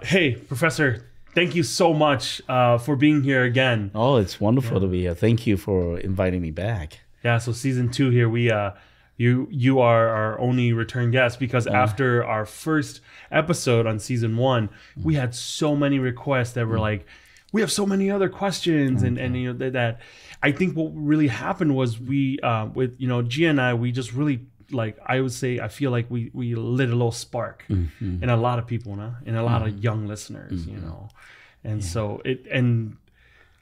Hey, Professor, thank you so much for being here again. Oh, it's wonderful to be here. Thank you for inviting me back. Yeah, so season 2 here, you are our only return guest because after our first episode on season 1, we had so many requests that were like, we have so many other questions, and you know that I think what really happened was we with Gia and I, we just really, like, I feel like we lit a little spark in a lot of people, in a lot of young listeners, and so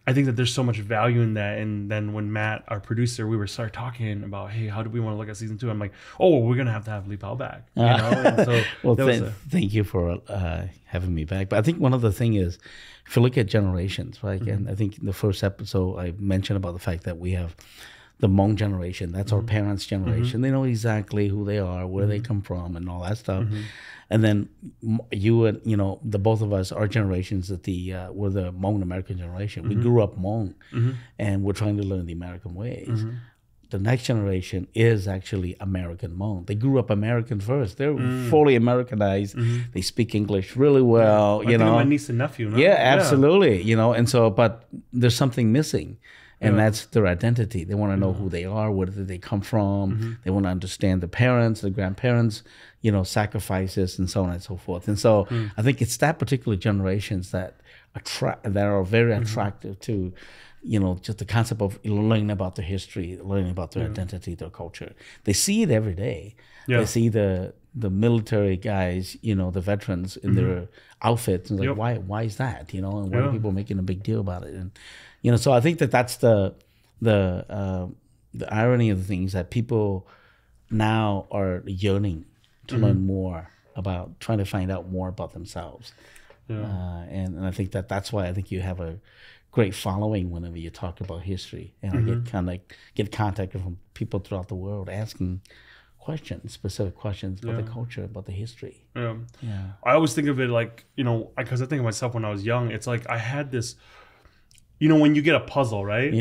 I think that there's so much value in that. And then when Matt, our producer, we started talking about, hey, how do we want to look at season 2? I'm like, oh, we're gonna have to have Lee Pao back, And so well, thank you for having me back. But I think one other thing is, if you look at generations, right? And I think in the first episode I mentioned about the fact that we have the Hmong generation. That's our parents' generation. They know exactly who they are, where they come from, and all that stuff. And then you and the both of us, our generations, were the Hmong and American generation. We grew up Hmong, and we're trying to learn the American ways. The next generation is actually American Hmong. They grew up American first. They're fully Americanized. They speak English really well. I think my niece and nephew. No? Yeah, absolutely. And so, but there's something missing. And that's their identity. They want to know who they are, where did they come from. They want to understand the parents, the grandparents, sacrifices, and so on and so forth. And so I think it's that particular generations that are very attractive to, just the concept of learning about their history, learning about their identity, their culture. They see it every day. They see the military guys, the veterans in their outfits, and like, why is that? And why are people making a big deal about it? And so I think that's the irony of the things, that people now are yearning to learn more about, trying to find out more about themselves. And I think that's why I think you have a great following whenever you talk about history. And I get contacted from people throughout the world asking specific questions about the culture, about the history. I always think of it like, because I think of myself when I was young, it's like I had this, when you get a puzzle, right?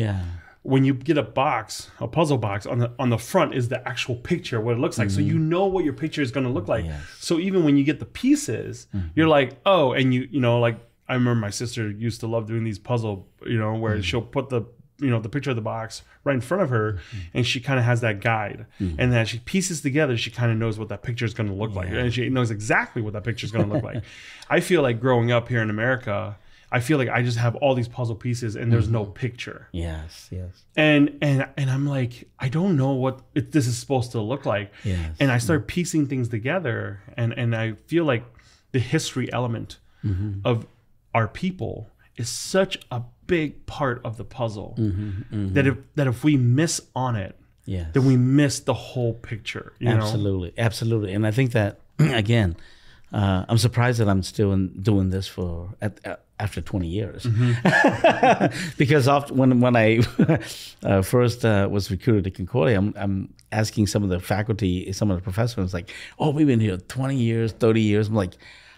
When you get a puzzle box, on the front is the actual picture, what it looks like. So you know what your picture is going to look like. So even when you get the pieces, you're like, oh, and like, I remember my sister used to love doing these puzzle, where she'll put the picture of the box right in front of her, and she kind of has that guide, and then she pieces together, she kind of knows what that picture is going to look like, and she knows exactly what that picture is going to look like. I feel like growing up here in America, I feel like I just have all these puzzle pieces and there's no picture. Yes. And I'm like, I don't know what this is supposed to look like. And I start piecing things together, and I feel like the history element of our people is such a big part of the puzzle that if we miss on it, then we miss the whole picture. Absolutely. And I think that again, I'm surprised that I'm still doing this after 20 years, because when I first was recruited to Concordia, I'm asking some of the faculty, some of the professors, like, oh, we've been here 20 years, 30 years. I'm like,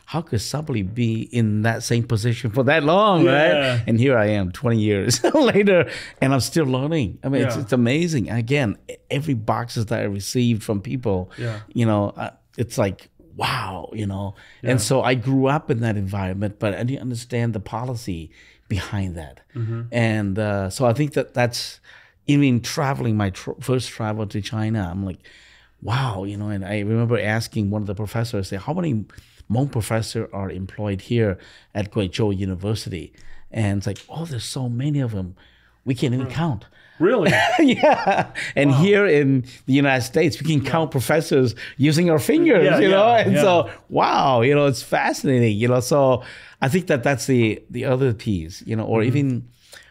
how could somebody be in that same position for that long, right? And here I am 20 years later, and I'm still learning. I mean, it's amazing. Again, every boxes that I received from people, it's like, wow, And so I grew up in that environment, but I didn't understand the policy behind that. And so I think that's, even traveling, my first travel to China, I'm like, wow, and I remember asking one of the professors, how many Hmong professors are employed here at Concordia University? And it's like, oh, there's so many of them, we can't even count. Really? And here in the United States, we can count professors using our fingers, So, wow, it's fascinating, So I think that's the other piece, or even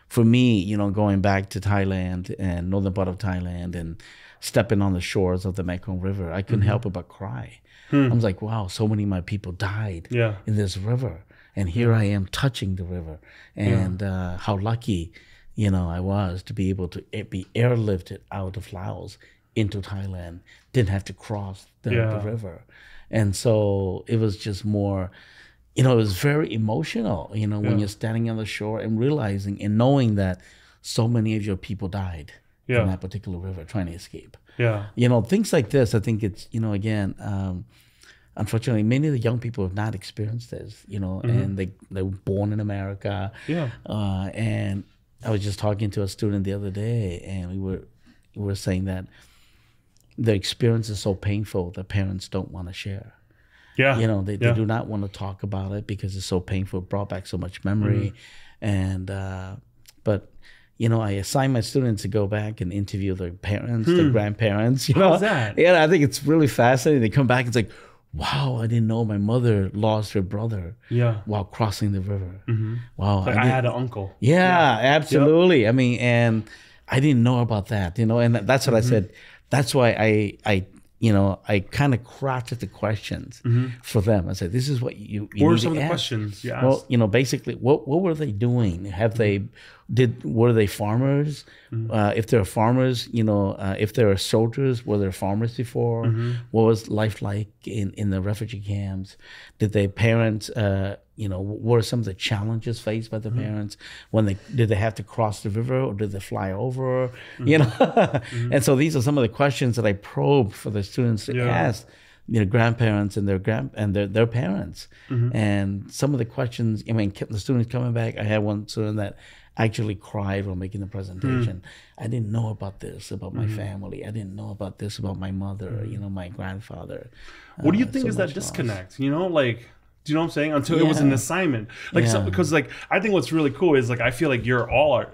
for me, going back to Thailand and northern part of Thailand and stepping on the shores of the Mekong River, I couldn't help but cry. I was like, wow, so many of my people died in this river. And here I am touching the river. And how lucky, I was to be able to be airlifted out of Laos into Thailand, didn't have to cross the river. And so it was just more, it was very emotional, when you're standing on the shore and realizing and knowing that so many of your people died in that particular river trying to escape. Things like this, I think it's, again, unfortunately, many of the young people have not experienced this, and they were born in America. Yeah. And I was just talking to a student the other day, and we were saying that the experience is so painful that parents don't want to share. Yeah. They do not want to talk about it because it's so painful. It brought back so much memory. And, but, I assign my students to go back and interview their parents, their grandparents. How's that? Yeah, I think it's really fascinating. They come back and it's like, wow, I didn't know my mother lost her brother while crossing the river. Wow. Like I had an uncle. Yeah, absolutely. Yep. I mean, and I didn't know about that, and that's what I said. That's why I kind of crafted the questions for them. I said, this is what you what were need some to of the ask. questions you asked? Well, basically, what were they doing? Were they farmers? If they're farmers, if they're soldiers, were there farmers before? What was life like in the refugee camps? Did their parents, what were some of the challenges faced by the parents did they have to cross the river, or did they fly over? And so these are some of the questions that I probed for the students to ask grandparents and their parents. And some of the questions, the students coming back, I had one student that actually cried while making the presentation. I didn't know about this about my family. I didn't know about this about my mother, my grandfather. What do you think is that disconnect? Do you know what I'm saying? Until it was an assignment, because I think what's really cool is I feel like you're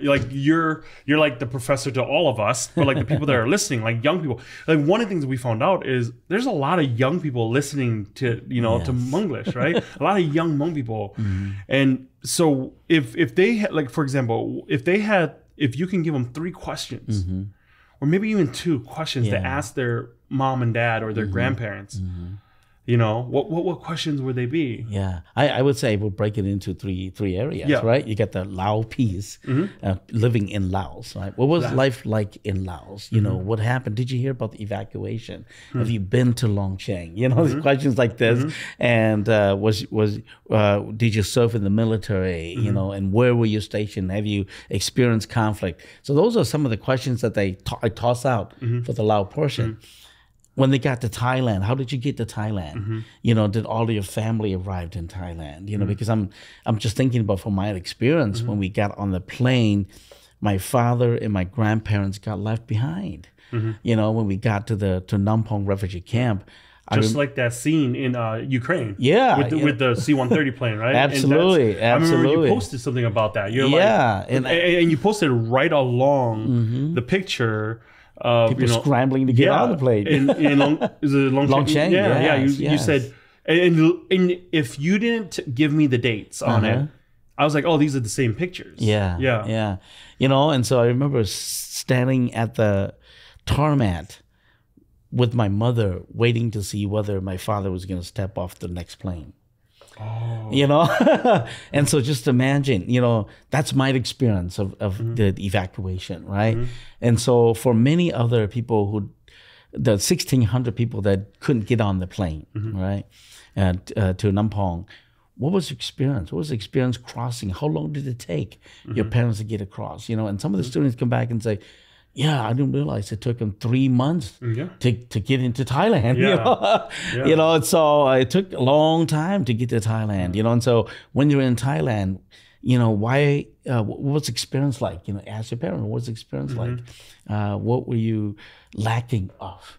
like the professor to all of us, but the people that are listening, young people. One of the things we found out is there's a lot of young people listening to to Hmonglish, right? A lot of young Hmong people, and so if they had, for example, if you can give them 3 questions, or maybe even 2 questions to ask their mom and dad or their grandparents. What questions would they be? Yeah, I would say we'll break it into three areas, right? You got the Lao piece, living in Laos, right? What was life like in Laos? What happened? Did you hear about the evacuation? Have you been to Longcheng? These questions like this. And did you serve in the military? And where were you stationed? Have you experienced conflict? So those are some of the questions that I toss out for the Lao portion. When they got to Thailand, how did you get to Thailand? Did all of your family arrive in Thailand? Because I'm just thinking about from my experience, when we got on the plane, my father and my grandparents got left behind. When we got to Nampong refugee camp. Just like that scene in Ukraine. Yeah. With the C-130 plane, right? Absolutely. I remember you posted something about that. You're and you posted right along the picture. People scrambling to get on the plane. Is it Longcheng? Yeah. You said, and if you didn't give me the dates on it, I was like, oh, these are the same pictures. Yeah. And so I remember standing at the tarmac with my mother, waiting to see whether my father was going to step off the next plane. Oh. And so just imagine, that's my experience of the evacuation, right? And so for many other people the 1,600 people that couldn't get on the plane, right, to Nampong, what was your experience? What was the experience crossing? How long did it take your parents to get across? And some of the students come back and say, yeah, I didn't realize it took them 3 months to get into Thailand. So it took a long time to get to Thailand. And so when you're in Thailand, why? What's the experience like? Ask your parents, what's the experience like? What were you lacking of?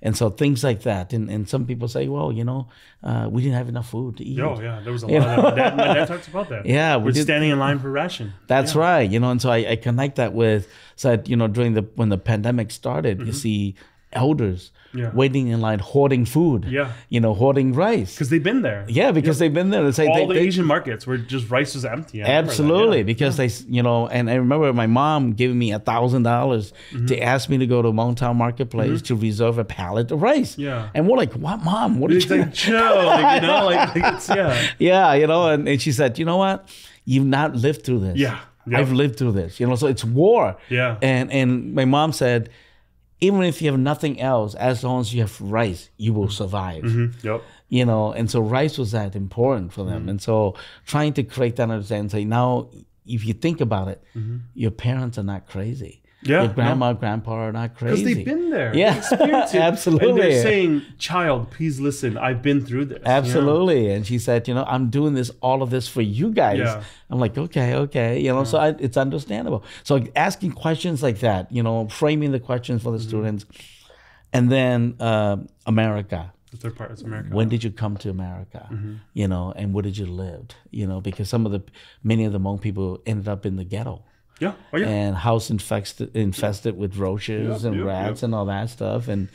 And so things like that. And some people say, well, we didn't have enough food to eat. Oh yeah, there was a lot of that. My dad talks about that. Yeah, we're standing in line for ration. That's right. And so I connect that with when the pandemic started, you see elders waiting in line, hoarding food, hoarding rice. Because they've been there. Yeah, because they've been there. It's like all the Asian markets where just rice was empty. Absolutely, because they, and I remember my mom giving me $1,000 to ask me to go to Mongtown Marketplace to reserve a pallet of rice. Yeah. And we're like, what, Mom? What are you like, chill, and she said, you know what? You've not lived through this. Yeah. I've lived through this. So it's war. Yeah. And my mom said, even if you have nothing else, as long as you have rice, you will survive. Yep. And so rice was that important for them. And so trying to create that understanding, say, now, if you think about it, your parents are not crazy. Yeah, your grandma, grandpa are not crazy. Because they've been there. Yeah, experienced it. absolutely. And they're saying, child, please listen. I've been through this. Absolutely. And she said, I'm doing all of this for you guys. Yeah. I'm like, okay. So it's understandable. So asking questions like that, framing the questions for the students. And then America. The third part is America. When did you come to America? And where did you live? Because many of the Hmong people ended up in the ghetto. Yeah. Oh, yeah. And house infested with roaches and rats and all that stuff, and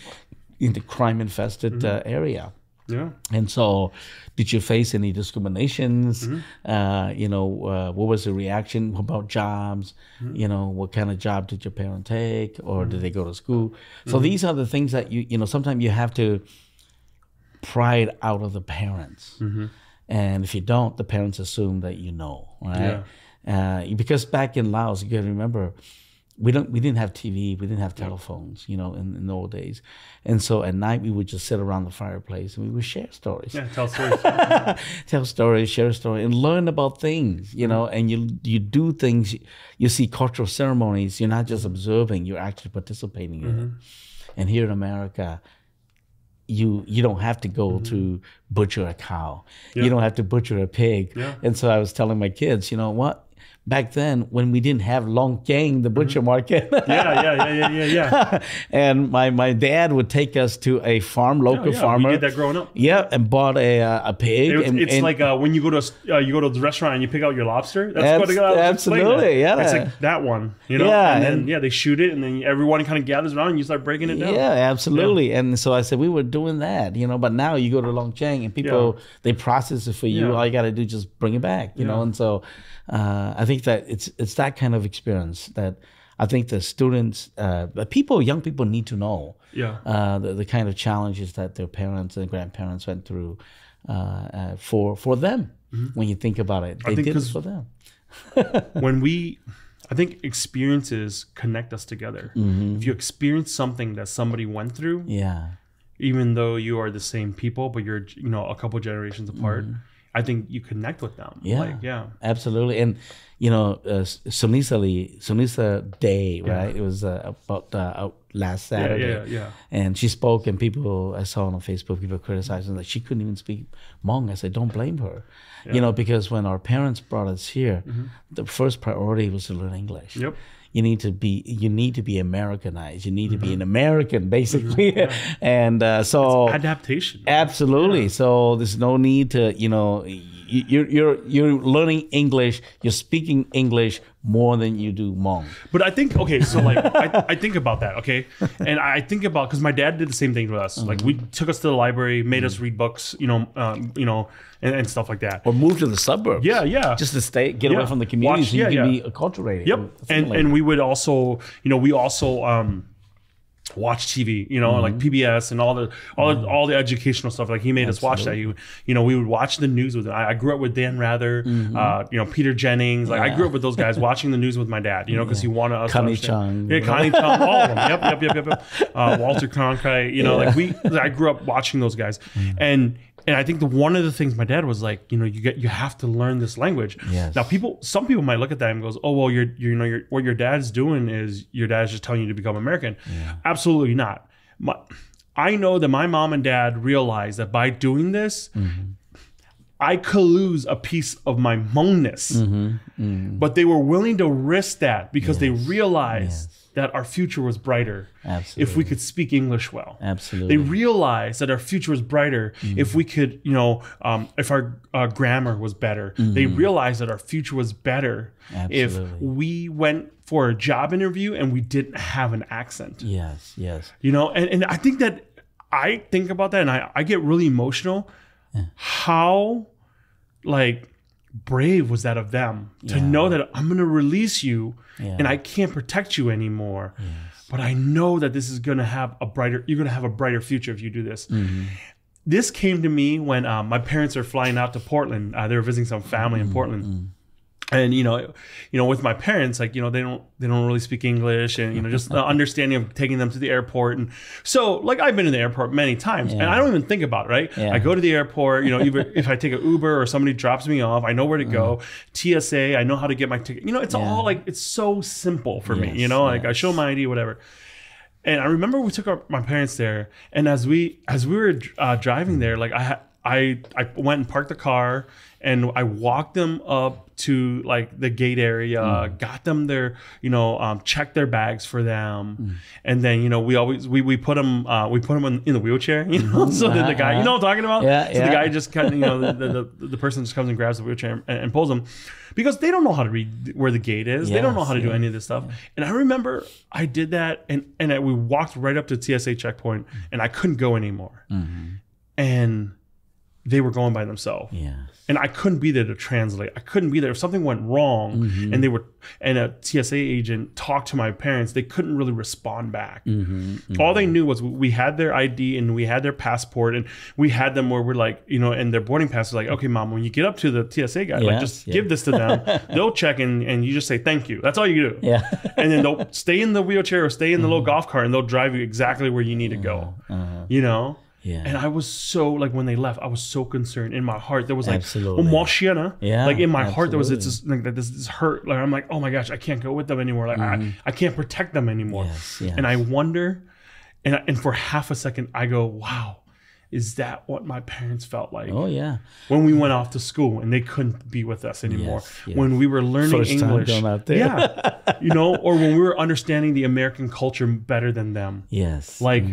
in the crime infested area. Yeah. And so, did you face any discriminations? What was the reaction about jobs? What kind of job did your parent take, or did they go to school? So these are the things that sometimes you have to pry it out of the parents, and if you don't, the parents assume that right? Yeah. Because back in Laos, you gotta remember, we didn't have TV, we didn't have telephones, in the old days, and so at night we would just sit around the fireplace and we would share stories. Yeah, tell stories. Tell stories, share stories, and learn about things, and you do things. You see cultural ceremonies. You're not just observing; you're actually participating in it. And here in America, you don't have to go to butcher a cow. You don't have to butcher a pig. And so I was telling my kids, what? Back then, when we didn't have Long Gang, the butcher market. Yeah. And my dad would take us to a local farmer. We did that growing up. Yeah, and bought a pig. It's like when you go to the restaurant and you pick out your lobster. That's what absolutely, yeah. It's like that one, Yeah, and then they shoot it, and then everyone kind of gathers around and you start breaking it down. Yeah, absolutely. Yeah. And so I said we were doing that, But now you go to Long Chang and people they process it for you. Yeah. All you got to do is just bring it back, know. And so I think that it's that kind of experience that I think the students, young people need to know. Yeah. The kind of challenges that their parents and grandparents went through for them. When you think about it, they did it for them. I think experiences connect us together. If you experience something that somebody went through, even though you are the same people, but you're a couple generations apart, I think you connect with them. Yeah, absolutely. And Sunisa Day, right? It was about last Saturday. Yeah. And she spoke, and people I saw on Facebook, people criticizing that she couldn't even speak Hmong. I said, don't blame her, because when our parents brought us here, the first priority was to learn English. Yep. You need to be Americanized. You need to be an American, basically. Yeah. And so it's adaptation. Absolutely. Yeah. So there's no need to, you're learning English. You're speaking English more than you do Hmong. But I think I think about that. Okay, and I think about because my dad did the same thing with us. Like we took us to the library, made us read books, and stuff like that. Or move to the suburbs. Yeah. Just to get away from the community so you can be acculturated. Yep. And we would also, watch TV, like PBS and all the educational stuff. Like he made us watch that. We would watch the news with him. I grew up with Dan Rather, Peter Jennings. Like I grew up with those guys watching the news with my dad. Because he wanted us. Connie Chung. Yeah, Connie Chung. All of them. Yep. Walter Cronkite. I grew up watching those guys, and I think one of the things my dad was like, you have to learn this language. Yes. Now some people might look at that and goes, oh well, what your dad's doing is your dad's just telling you to become American. Yeah. Absolutely not. I know that my mom and dad realized that by doing this, I could lose a piece of my Hmongness, but they were willing to risk that because they realized that our future was brighter if we could speak English well. Absolutely. They realized that our future was brighter if we could, if our grammar was better. They realized that our future was better if we went for a job interview and we didn't have an accent. Yes. And I think that I think about that and I get really emotional. How brave was that of them to know that I'm going to release you and I can't protect you anymore. Yes. But I know that this is going to have you're going to have a brighter future if you do this. This came to me when my parents are flying out to Portland. They were visiting some family in Portland. And with my parents, like, they don't really speak English, and just the understanding of taking them to the airport. And so, like, I've been in the airport many times, and I don't even think about it, right? I go to the airport, even if I take an Uber or somebody drops me off, I know where to go. TSA, I know how to get my ticket. It's all like, it's so simple for me. Like, I show my ID, whatever. And I remember we took my parents there, and as we were driving there, like, I went and parked the car, and I walked them up to, like, the gate area, got them their, checked their bags for them, and then we put them in the wheelchair, so that the guy, what I'm talking about, the guy just kind of, the person just comes and grabs the wheelchair and pulls them, because they don't know how to read where the gate is, they don't know how to do any of this stuff, and I remember I did that, and we walked right up to TSA checkpoint, and I couldn't go anymore, and they were going by themselves. And I couldn't be there to translate. I couldn't be there. If something went wrong and a TSA agent talked to my parents, they couldn't really respond back. All they knew was we had their ID and we had their passport, and we had them where we're like, and their boarding pass was like, okay, Mom, when you get up to the TSA guy, like, just give this to them. They'll check and you just say thank you. That's all you do. And then they'll stay in the wheelchair or stay in the little golf cart, and they'll drive you exactly where you need to go. And I was so, like, when they left, I was so concerned. In my heart, there was like, like, in my heart, there was this hurt. Like, I'm like, oh my gosh, I can't go with them anymore. Like, I can't protect them anymore. And I wonder, and for half a second, I go, wow, is that what my parents felt like? When we went off to school and they couldn't be with us anymore. When we were learning First English. Time going out there. Or when we were understanding the American culture better than them. Like,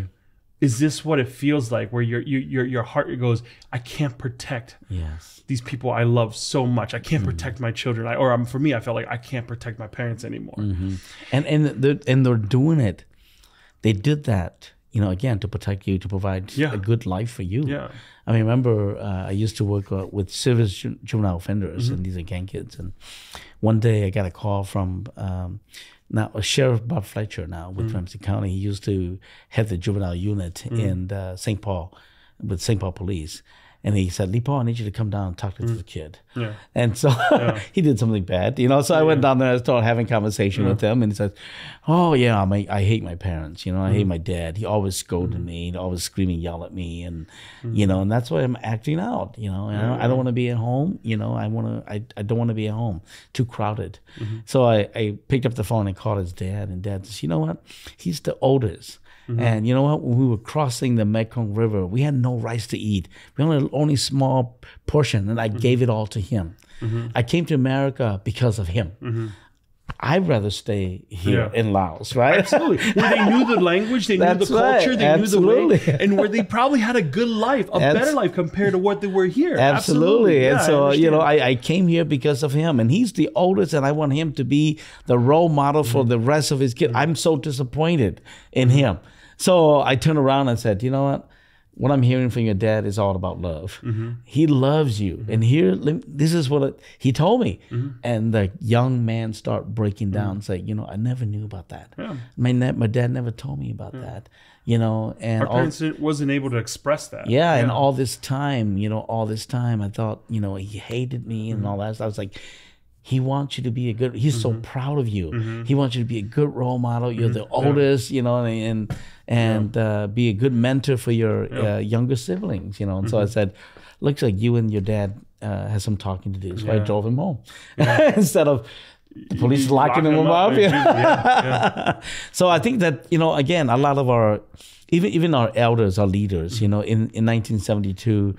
is this what it feels like, where your heart goes, I can't protect these people I love so much. I can't protect my children. For me, I felt like I can't protect my parents anymore. And they're doing it. They did that, again, to protect you, to provide a good life for you. I mean, remember, I used to work with serious juvenile offenders, and these are gang kids. And one day I got a call from now Sheriff Bob Fletcher now with Ramsey County. He used to head the juvenile unit in St. Paul with St. Paul Police. And he said, Lee Pao, I need you to come down and talk to the kid. And so he did something bad, So I went down there and started having conversation with him. And he said, oh, yeah, I hate my parents. I hate my dad. He always scolded me. He'd always scream and yell at me. And, and that's why I'm acting out, And I don't want to be at home. I don't want to be at home. Too crowded. So I picked up the phone and called his dad. And Dad says, you know what? He's the oldest. And you know what? When we were crossing the Mekong River, we had no rice to eat. We only small portion, and I gave it all to him. I came to America because of him. I'd rather stay here in Laos, right? Absolutely. Where they knew the language, they knew the culture, they knew the way, and where they probably had a good life, a better life compared to what they were here. Absolutely. And so, I came here because of him, and he's the oldest, and I want him to be the role model for the rest of his kids. I'm so disappointed in him. So I turned around and said, you know what I'm hearing from your dad is all about love. He loves you. And this is what he told me. And the young man started breaking down and saying, I never knew about that. My dad never told me about that. And our parents wasn't able to express that. And all this time, I thought, he hated me and all that. So I was like, he wants you to be he's so proud of you. He wants you to be a good role model. You're the oldest, and be a good mentor for your younger siblings, And so I said, looks like you and your dad has some talking to do. So I drove him home instead of the police locking him up. So I think that, again, a lot of our, even our elders, our leaders, in 1972,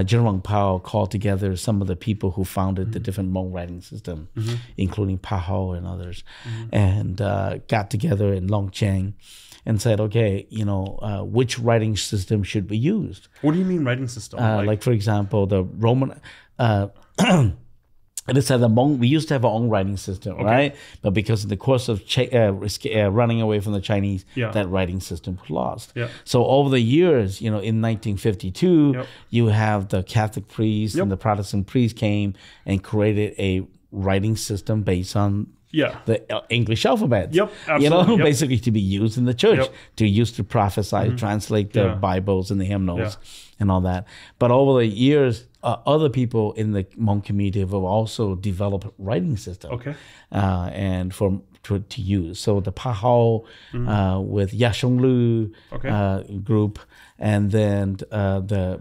General Lee Pao called together some of the people who founded the different Hmong writing system, including Pao and others, and got together in Longcheng and said, okay, which writing system should we use? What do you mean writing system? Like, for example, the Roman... we used to have our own writing system, right? But because in the course of running away from the Chinese, that writing system was lost. So over the years, in 1952, you have the Catholic priests and the Protestant priests came and created a writing system based on the English alphabet. Absolutely. Basically to be used in the church, to use to prophesy, translate the Bibles and the hymnals and all that. But over the years, other people in the Hmong community have also developed writing system. Okay. And to use. So the Pahao with Yashonglu group, and then the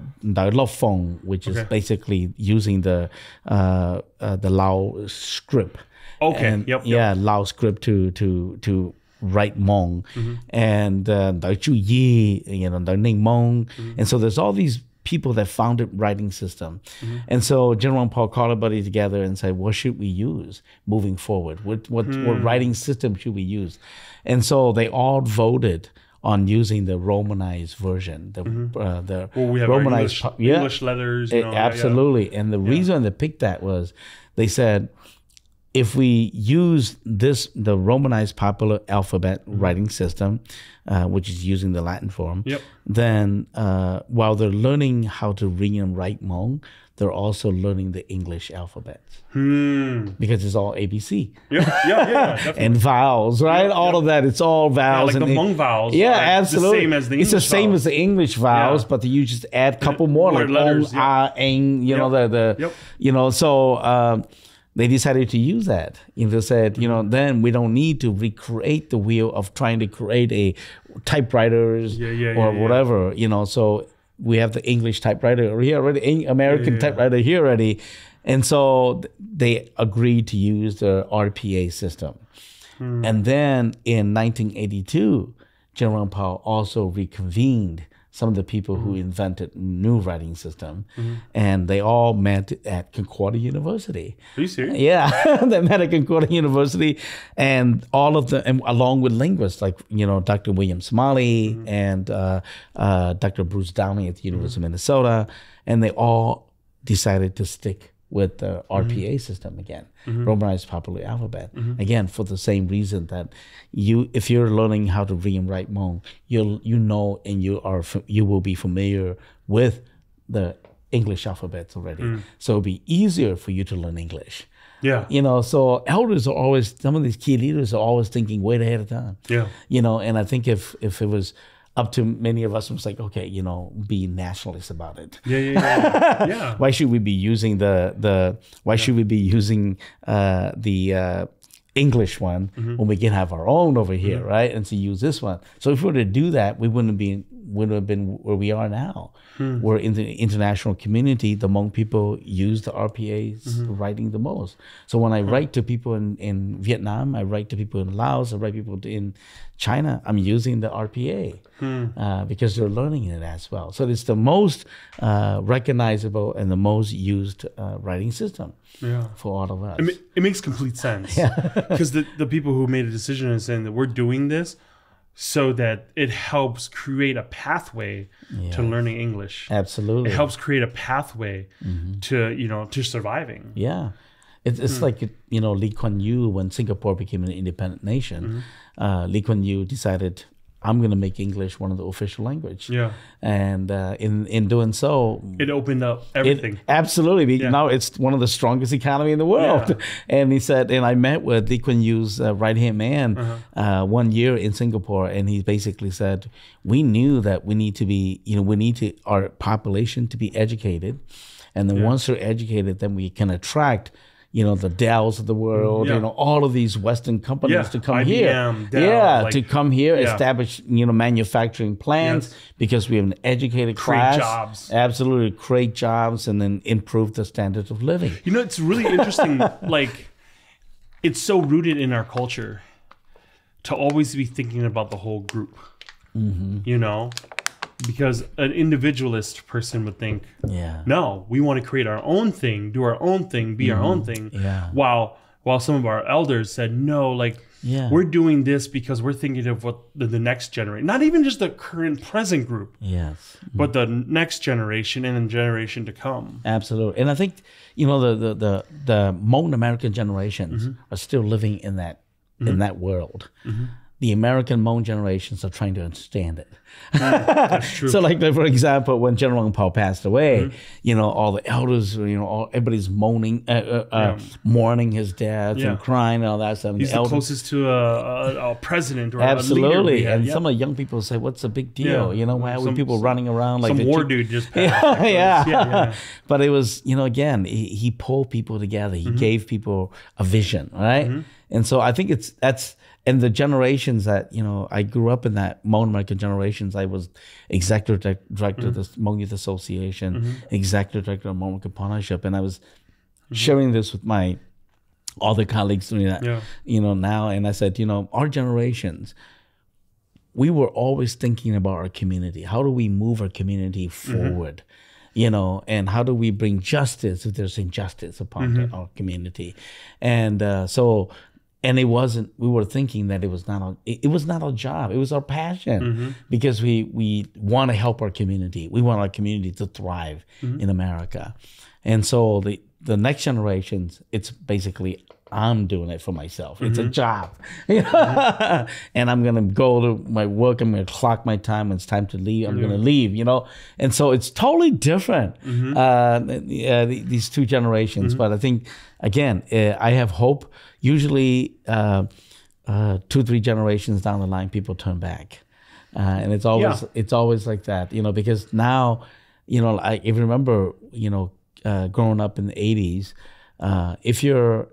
Lo Fong, which is basically using the Lao script. Okay. And, Lao script to write Hmong, and the Chu Yi, the Ning Hmong, and so there's all these people that founded writing system, and so General Paul called everybody together and said, "What should we use moving forward? What writing system should we use?" And so they all voted on using the Romanized version, the we have Romanized English letters. Absolutely, and the reason they picked that was they said, if we use the Romanized popular alphabet writing system, which is using the Latin form, then while they're learning how to read and write Hmong, they're also learning the English alphabet because it's all ABC. Definitely. And vowels, right? All of that, it's all vowels. Like the Hmong vowels. Yeah, absolutely. The same as the English it's the same vowels. as the English vowels, but you just add a couple more, like letters, so they decided to use that. They said, then we don't need to recreate the wheel of trying to create a typewriters or whatever, So we have the English typewriter here already, American typewriter here already. And so they agreed to use the RPA system. And then in 1982, General Pao also reconvened some of the people who invented new writing system, and they all met at Concordia University. Are you serious? Yeah, they met at Concordia University, and all of them, and along with linguists like Dr. William Smalley and Dr. Bruce Downey at the University of Minnesota, and they all decided to stick with the RPA system again, Romanized Popular Alphabet. Again, for the same reason that if you're learning how to read and write Hmong, you will be familiar with the English alphabets already. So it'll be easier for you to learn English. Yeah. So elders are always, some of these key leaders are always thinking way ahead of time. Yeah. And I think if it was up to many of us, it was like, okay, be nationalist about it. Yeah. Why should we be using should we be using the English one when we can have our own over here, right? And to use this one. So if we were to do that, we wouldn't have been where we are now. Where in the international community, the Hmong people use the RPA's writing the most. So when I write to people in Vietnam, I write to people in Laos, I write to people in China, I'm using the RPA because they're learning it as well. So it's the most recognizable and the most used writing system for all of us. It makes complete sense. Because the people who made a decision and saying that we're doing this so that it helps create a pathway to learning English. Absolutely. It helps create a pathway to surviving. Yeah. It's like, Lee Kuan Yew, when Singapore became an independent nation, Lee Kuan Yew decided, I'm going to make English one of the official language. Yeah. And in doing so, it opened up everything. Absolutely. Now it's one of the strongest economy in the world. And he said, and I met with Lee Kuan Yew's right-hand man 1 year in Singapore, and he basically said, we knew that we need to be, our population to be educated. And then once they're educated, then we can attract the Dells of the world, all of these Western companies to come IBM, here. Dell, to come here, establish, manufacturing plants because we have an educated class. Create jobs. Absolutely, create jobs and then improve the standard of living. It's really interesting. It's so rooted in our culture to always be thinking about the whole group, because an individualist person would think, no, we want to create our own thing, do our own thing, be our own thing. While some of our elders said, no, we're doing this because we're thinking of what the next generation, not even just the current present group, but the next generation and the generation to come. Absolutely. And I think, the Hmong American generations are still living in that world. the American Hmong generations are trying to understand it. That's true. So, like, for example, when General Lee Pao passed away, you know, all the elders, you know, everybody's mourning his death and crying and all that stuff. He's the closest to a president or absolutely. A leader. And some of the young people say, "What's the big deal? You know, why are we people running around like some war dude just passed?" Yeah. But it was, you know, again, he pulled people together. He gave people a vision, right? And so I think that's. And the generations that, you know, I grew up in that Hmong American generations. I was executive director of the Hmong Youth Association, executive director of Hmong American Partnership, and I was sharing this with my other colleagues doing that, you know, now. And I said, you know, our generations, we were always thinking about our community. How do we move our community forward? You know, and how do we bring justice if there's injustice upon our community? And and it wasn't. We were thinking that it was not our job. It was our passion because we want to help our community. We want our community to thrive in America, and so the next generations, it's basically I'm doing it for myself. It's a job, and I'm gonna go to my work. I'm gonna clock my time. When it's time to leave, I'm gonna leave. You know, and so it's totally different. These two generations, but I think again, I have hope. Usually, 2-3 generations down the line, people turn back, and it's always like that. You know, because now, you know, I even remember, you know, growing up in the '80s, if you're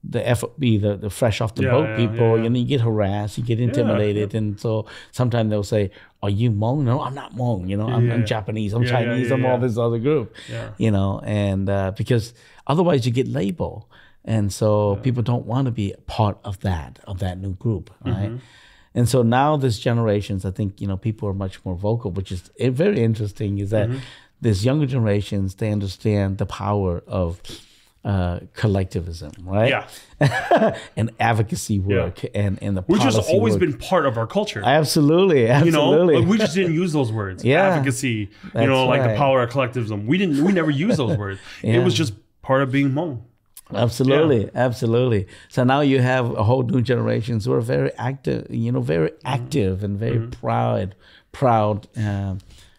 the FOB, the fresh off the boat people, you know, you get harassed, you get intimidated, and so sometimes they'll say, "Are you Hmong?" No, I'm not Hmong. You know, I'm Japanese, I'm Chinese, I'm all this other group. You know, and because otherwise you get labeled, and so people don't want to be part of that new group, right? And so now this generations, I think, you know, people are much more vocal, which is very interesting. Is that these younger generations, they understand the power of collectivism, right? And advocacy work and the which has always work. Been part of our culture. Absolutely. You know, like we just didn't use those words. Advocacy, you know, like the power of collectivism. We never used those words. It was just part of being Hmong. Absolutely. So now you have a whole new generations who are very active, you know, very active and very proud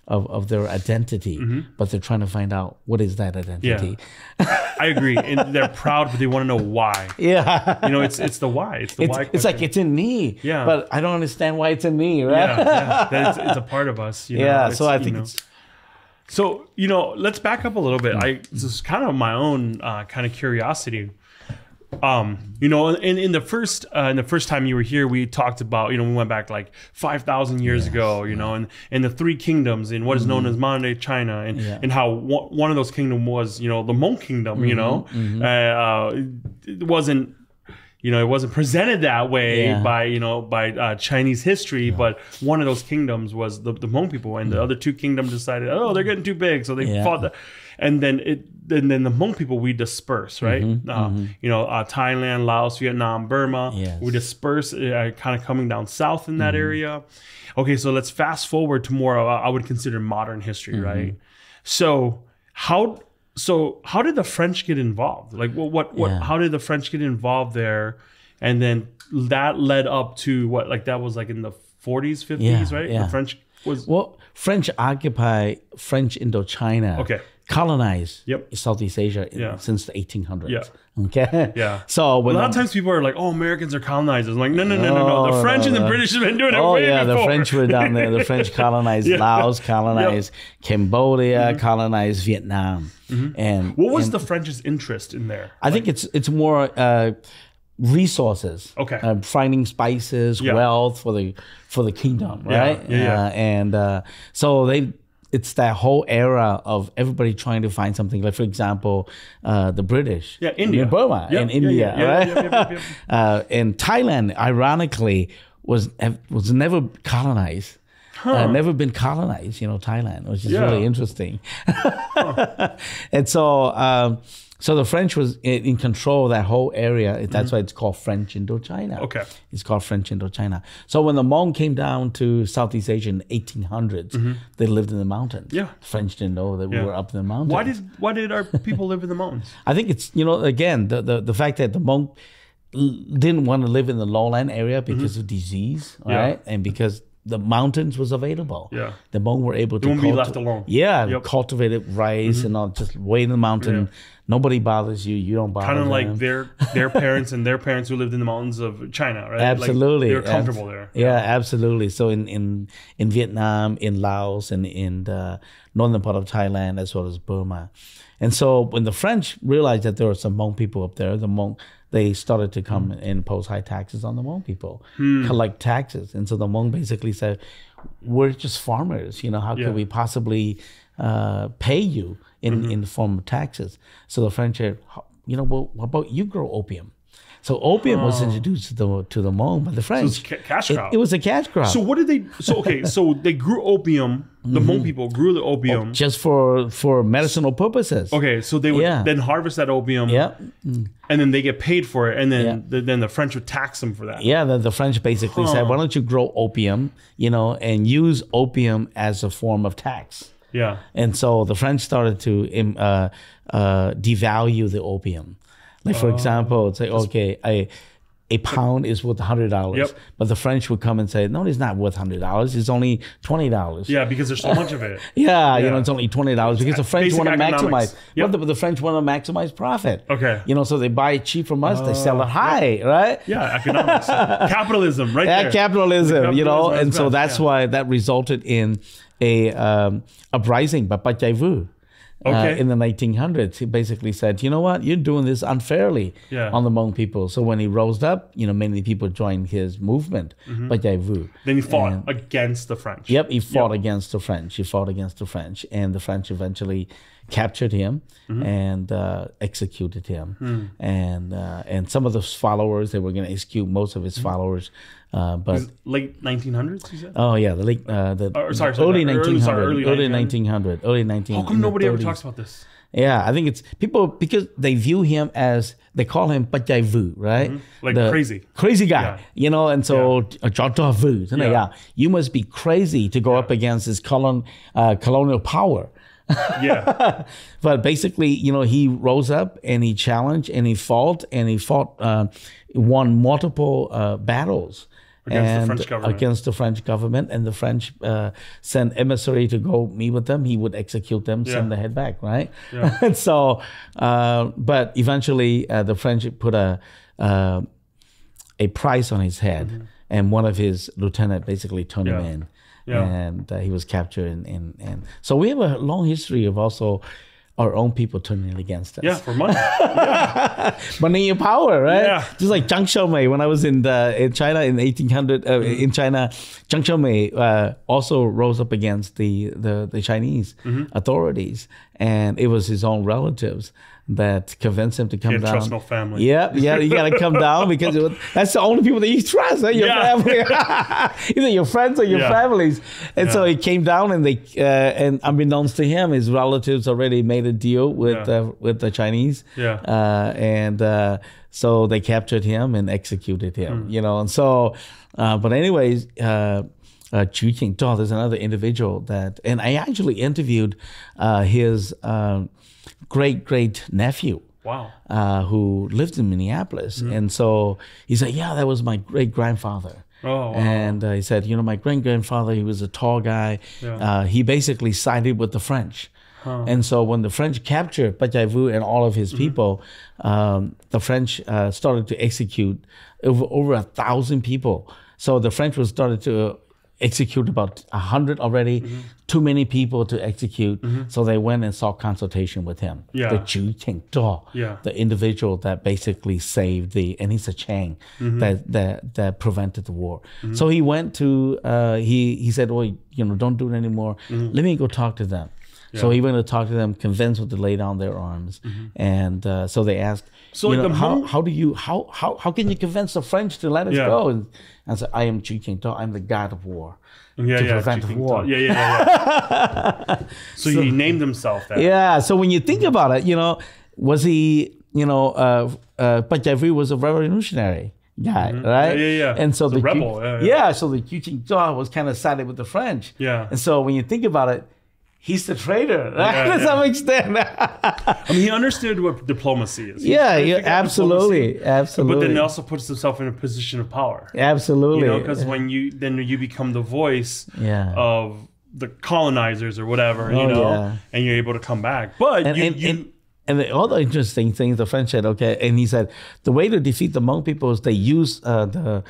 of their identity, but they're trying to find out what is that identity. I agree, and they're proud, but they want to know why. You know, it's the why. It's the why. It's like it's in me. But I don't understand why it's in me, right? That it's a part of us. You know? So I think it's. So, you know, let's back up a little bit. This is kind of my own kind of curiosity. You know, in the first time you were here, we talked about, you know, we went back like 5,000 years ago, you know, and the 3 kingdoms in what is known as modern day China, and how one of those kingdoms was, you know, the Hmong kingdom. You know, it wasn't. You know, it wasn't presented that way by Chinese history, but one of those kingdoms was the Hmong people, and the other 2 kingdoms decided, oh, they're getting too big, so they fought that, and then the Hmong people, we disperse, right? You know, Thailand, Laos, Vietnam, Burma, we disperse, kind of coming down south in that area. Okay, so let's fast forward to more I would consider modern history, right? So how did the French get involved? Like, how did the French get involved there? And then that led up to what, like that was like in the 40s, 50s, right? The French was... Well, French occupy French Indochina. Colonized Southeast Asia since the 1800s. So when a lot of times people are like, "Oh, Americans are colonizers." I'm like, no. The French and the British have been doing it way before. The French were down there. The French colonized Laos, colonized Cambodia, colonized Vietnam. And what was the French's interest in there? I think it's more resources. Finding spices, wealth for the kingdom, right? And so it's that whole era of everybody trying to find something. Like, for example, the British. India. Burma and India, right? And Thailand, ironically, was never colonized. Never been colonized, you know, Thailand, which is really interesting. And so the French was in control of that whole area. That's why it's called French Indochina. It's called French Indochina. So when the Hmong came down to Southeast Asia in the 1800s, they lived in the mountains. The French didn't know that we were up in the mountains. Why did our people live in the mountains? I think it's, you know, again, the fact that the Hmong didn't want to live in the lowland area because of disease, right? And because the mountains was available. Yeah. The Hmong were able to won't be left alone. Yeah, cultivated rice and all, just way in the mountain. Yeah. Nobody bothers you. You don't bother them. Kind of like their parents and their parents who lived in the mountains of China, right? Absolutely. Like they're comfortable there. Yeah, absolutely. So in Vietnam, in Laos, and in the northern part of Thailand, as well as Burma. And so when the French realized that there were some Hmong people up there, they started to come and impose high taxes on the Hmong people, collect taxes. And so the Hmong basically said, we're just farmers. How could we possibly pay you in the form of taxes? So the French said, well, how about you grow opium? So opium was introduced to the Hmong by the French. So it's cash crop. It was a cash crop. So what did they? So they grew opium. The Hmong people grew the opium just for medicinal purposes. Okay, so they would then harvest that opium. Yeah. And then they get paid for it, and then the French would tax them for that. Yeah, the French basically said, "Why don't you grow opium, and use opium as a form of tax?" Yeah. And so the French started to devalue the opium. Like, for example, it's like, okay, a pound is worth $100, but the French would come and say, no, it's not worth $100. It's only $20. Yeah, because there's so much of it. It's only $20 because the French want to maximize. Yep. But the French want to maximize profit. Okay. So they buy it cheap from us, they sell it high, right? Yeah, economics. Capitalism, right there. Capitalism, and so that's why that resulted in a uprising by Pat Vu. In the 1900s, he basically said, you know what, you're doing this unfairly on the Hmong people. So when he rose up, many people joined his movement, Vu. Then he fought against the French. Yep, he fought against the French. And the French eventually captured him and executed him. And some of those followers, they were going to execute most of his followers. But late 1900s, you said? Oh yeah, early 1900. How come nobody ever talks about this? Yeah, I think it's people because they view him as, they call him Pat Vu, right? Like crazy guy, and so Vu. You must be crazy to go up against this colonial power. But basically, he rose up and he challenged and he fought won multiple battles against the French government, and the French sent emissary to go meet with them. He would execute them, send the head back, right? And so, but eventually the French put a price on his head, and one of his lieutenants basically turned him in. And he was captured. And so we have a long history of also our own people turning against us. Yeah, for money. Money and power, right? Yeah. Just like Jiang Xiaomei, when I was in China in 1800, in China, Jiang Xiaomei also rose up against the Chinese authorities. And it was his own relatives that convinced him to come down. Trust no family. Yeah, you got to come down because that's the only people that you trust, right? Your family, either your friends or your families. And so he came down, and and unbeknownst to him, his relatives already made a deal with the Chinese. So they captured him and executed him. And so, but anyways. Chu Qingdao, there's another individual and I actually interviewed his great nephew. Wow. Who lived in Minneapolis. And so he said, yeah, that was my great grandfather. Oh, wow. And he said, my great grandfather, he was a tall guy. He basically sided with the French. And so when the French captured Pat Vu and all of his people, the French started to execute over 1,000 people. So the French started to execute about 100 already, too many people to execute. So they went and sought consultation with him. The Chu Qingdao, the individual that basically saved and he's a Chang that prevented the war. So he went to, he said, well, don't do it anymore. Let me go talk to them. So he went to talk to them, convinced them to lay down their arms. And so they asked, how can you convince the French to let us go? And I said, I am Chu Qingdao. I'm the god of war. To prevent war. So he named himself that. Yeah. So when you think about it, was he, Pat Vu was a revolutionary guy, right? And so the rebel. So the Chu Qingdao was kind of sided with the French. Yeah. And so when you think about it, he's the traitor, right? To some extent. I mean, he understood what diplomacy is. Absolutely. But then he also puts himself in a position of power. Absolutely. Because when you become the voice of the colonizers or whatever, and you're able to come back. But and the other interesting thing, the French said, okay, and he said, the way to defeat the Hmong people is they use the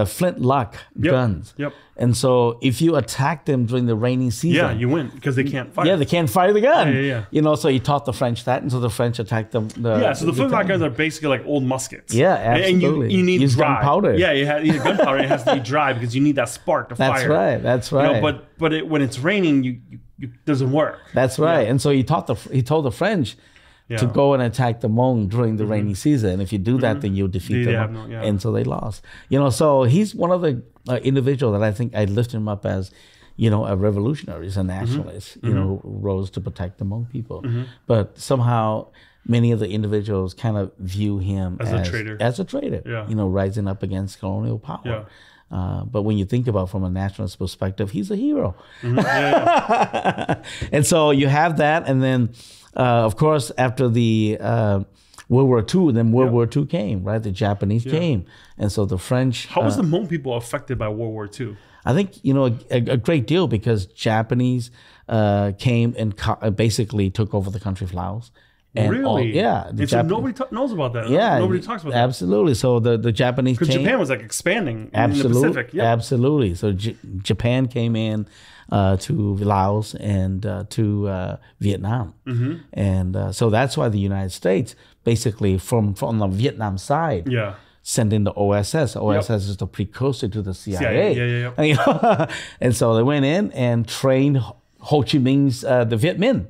flintlock guns. Yep. And so if you attack them during the rainy season, you win because they can't fire. Yeah, they can't fire the gun. Yeah. So he taught the French that, and so the French attacked them. So the flintlock guns are basically like old muskets. Yeah, absolutely. And you need use dry gunpowder. Yeah, you need gunpowder. It has to be dry because you need that spark to fire. That's right. But when it's raining, it doesn't work. That's right. And so he told the French to go and attack the Hmong during the rainy season. If you do that, then you'll defeat them. And so they lost. So he's one of the individuals that I think I lift him up as, a revolutionary, a nationalist, who rose to protect the Hmong people. But somehow many of the individuals kind of view him as a traitor. Rising up against colonial power. But when you think about from a nationalist perspective, he's a hero. And so you have that, and then of course after the World War II, then World War II came, right? The Japanese came, and so the French. How was the Hmong people affected by World War II? I think a great deal because Japanese came and basically took over the country of Laos. And really? So nobody knows about that. Yeah, nobody talks about that. Absolutely. So the Japanese because Japan was like expanding in the Pacific. Absolutely. So Japan came in to Laos and to Vietnam, and so that's why the United States basically from the Vietnam side. Sent in the OSS. OSS is the precursor to the CIA. And so they went in and trained Ho Chi Minh's the Viet Minh,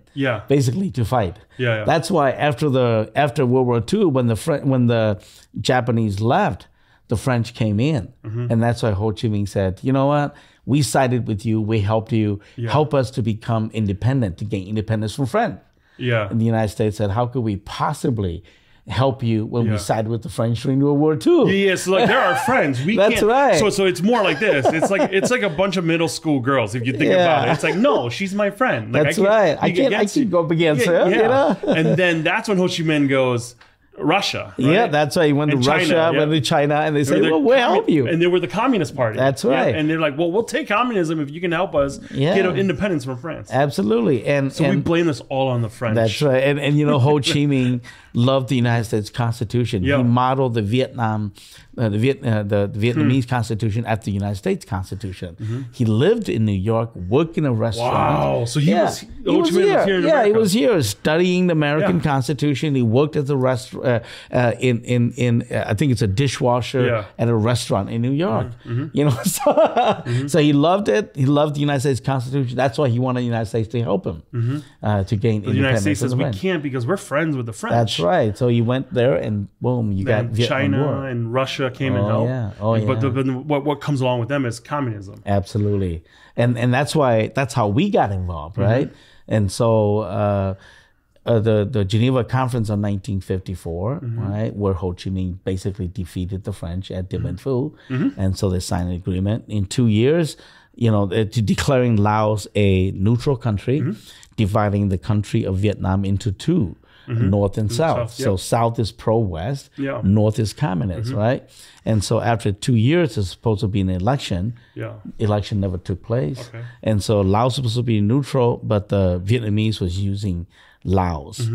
basically to fight. That's why after World War II, when the Japanese left, the French came in, and that's why Ho Chi Minh said, "You know what? We sided with you. We helped you. Help us to become independent, to gain independence from France." And the United States said, "How could we possibly help you when we sided with the French during World War II?" So like they're our friends. We That's can't. right. So it's more like this. It's like a bunch of middle school girls if you think about it. It's like, no, she's my friend. Like, That's right. I can't go up against her. And then that's when Ho Chi Minh goes Russia. Right? Yeah, that's why he went to Russia, went to China, and they say, "Well, we'll help you." And they were the Communist Party. That's right. And they're like, "Well, we'll take communism if you can help us get independence from France." Absolutely. And we blame this all on the French. That's right. And Ho Chi Minh loved the United States Constitution. He modeled the Vietnamese Constitution after the United States Constitution. He lived in New York, worked in a restaurant. Wow. So he was here in America. He was here studying the American Constitution. He worked at the restaurant in I think it's a dishwasher at a restaurant in New York. So he loved it. He loved the United States Constitution. That's why he wanted the United States to help him to gain independence. The United States says we can't because we're friends with the French. That's right. So you went there and boom, you got Vietnam China War. and Russia came and helped. But what comes along with them is communism. Absolutely. And that's how we got involved, right? And so the Geneva Conference of 1954, right, where Ho Chi Minh basically defeated the French at Dien Phu, and so they signed an agreement in 2 years, to declaring Laos a neutral country, dividing the country of Vietnam into two. North and South. So South is pro-West, North is communist, right? And so after 2 years, there's supposed to be an election. Election never took place. And so Laos was supposed to be neutral, but the Vietnamese was using Laos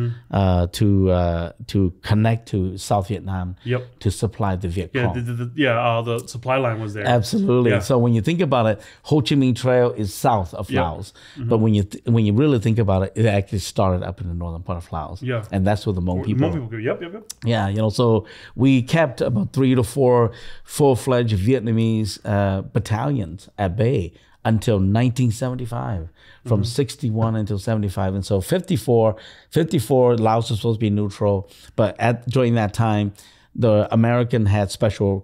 to connect to South Vietnam to supply the Viet Cong. The supply line was there. Absolutely. So when you think about it, Ho Chi Minh Trail is south of Laos, but when you really think about it, it actually started up in the northern part of Laos. And that's where the Hmong people. Yeah, so we kept about 3 to 4 full-fledged Vietnamese battalions at bay until 1975, from 61 until 75. And so 54, Laos was supposed to be neutral, but during that time, the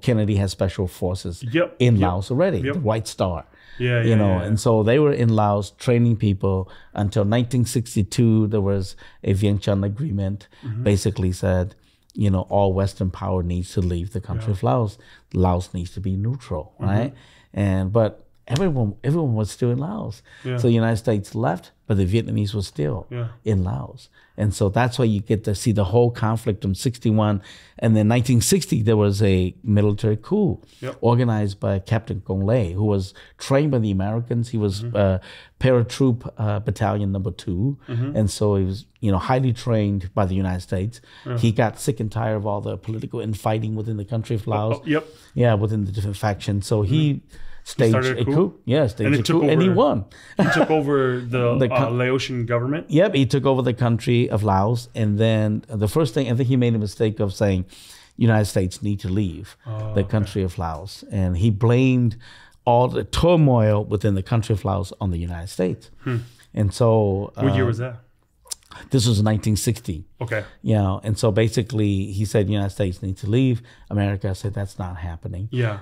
Kennedy had special forces in Laos already, the White Star. And so they were in Laos training people until 1962. There was a Vientiane agreement, basically said, all Western power needs to leave the country of Laos. Laos needs to be neutral, right? But everyone was still in Laos. Yeah. So the United States left, but the Vietnamese were still in Laos. And so that's why you get to see the whole conflict from 61. And then 1960, there was a military coup organized by Captain Gong Lei, who was trained by the Americans. He was paratroop battalion number 2. And so he was, highly trained by the United States. He got sick and tired of all the political infighting within the country of Laos. Yeah, within the different factions. So he staged a coup. Yeah, staged a coup, and he won. He took over the Laotian government. Yep, he took over the country of Laos, and then the first thing, I think he made a mistake of saying, United States need to leave the country of Laos, and he blamed all the turmoil within the country of Laos on the United States. And so, what year was that? This was 1960. Okay. And so basically he said the United States need to leave. America said that's not happening. Yeah.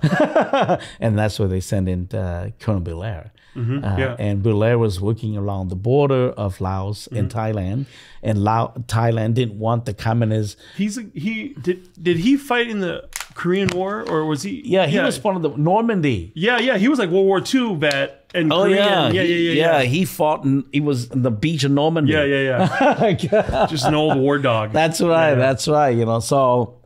And that's where they sent in Colonel Belair. And Belair was working along the border of Laos and Thailand. And Thailand didn't want the communists. Did he fight in the Korean War, or was he? Yeah, he was part of the Normandy. Yeah. He was like World War II vet. And Korean. Yeah. He fought. He was on the beach of Normandy. Yeah. Just an old war dog. That's right. That's right. So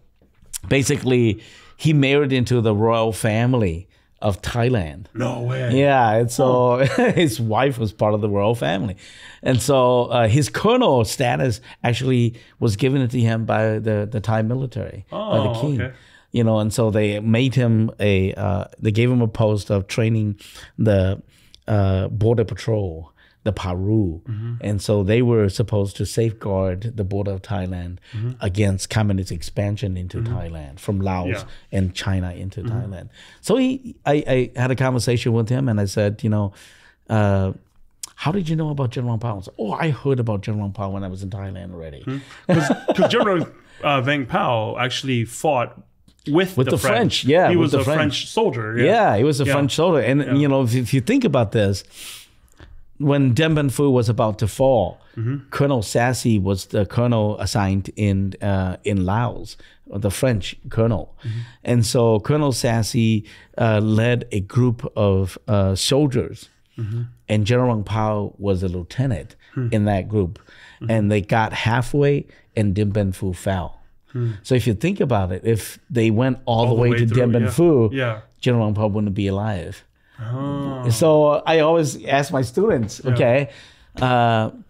basically, he married into the royal family of Thailand. No way. Yeah, and so his wife was part of the royal family, and so his colonel status actually was given to him by the Thai military, by the king. Okay. And so they made him they gave him a post of training the border patrol, the Paru. And so they were supposed to safeguard the border of Thailand against communist expansion into Thailand, from Laos and China into Thailand. So I had a conversation with him, and I said, how did you know about General Pao? I heard about General Pao when I was in Thailand already. Because General Vang Pao actually fought with the French. Yeah, he was a French soldier. Yeah, he was a French soldier. And, if you think about this, when Dien Bien Phu was about to fall, Colonel Sassy was the colonel assigned in Laos, the French colonel. And so Colonel Sassy led a group of soldiers, and General Pao was a lieutenant in that group. And they got halfway, and Dien Bien Phu fell. So if you think about it, if they went all the way to Dien Bien Phu, General Pao wouldn't be alive. So I always ask my students,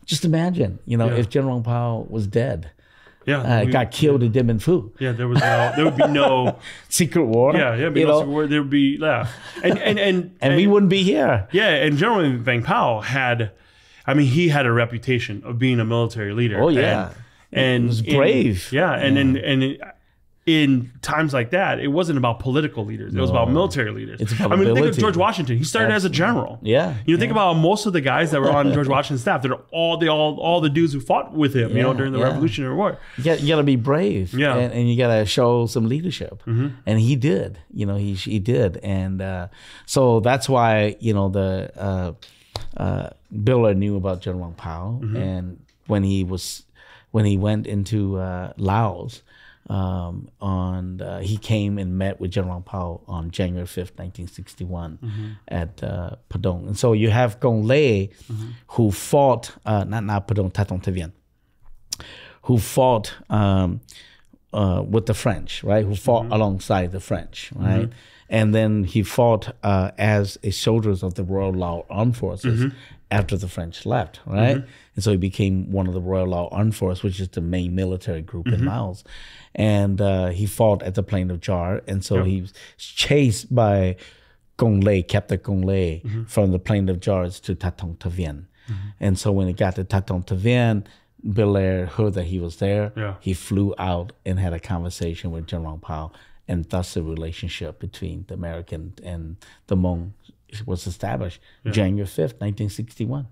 just imagine, if General Pao was dead, got killed in Dien Bien Phu. Yeah, there would be no secret war. Yeah, there'd be no secret war. There would be and we wouldn't be here. Yeah, and General Vang Pao he had a reputation of being a military leader. Oh yeah. And it was brave. In times like that, it wasn't about political leaders. It was about military leaders. It's about think of George Washington. He started as a general. Yeah. Think about most of the guys that were on George Washington's staff. They're all the dudes who fought with him, during the Revolutionary War. You got to be brave. Yeah. And you got to show some leadership. And he did. He did. And so that's why, the Biller knew about General Pao. And when he went into Laos, he came and met with General Pao on January 5th, 1961 at Padong. And so you have Gong Lei, who fought, not Padong, Tatong Tavian, who fought with the French, right? Who fought alongside the French, right? And then he fought as a soldier of the Royal Lao Armed Forces after the French left, right? And so he became one of the Royal Lao Armed Forces, which is the main military group in Laos. And he fought at the Plain of Jar. And so he was chased by Gong Lei, Captain Gong Lei, from the Plain of Jars to Tatong Tavian. And so when he got to Tatong Tavian, Belair heard that he was there. Yeah. He flew out and had a conversation with General Pao. And thus the relationship between the American and the Hmong was established January 5th, 1961.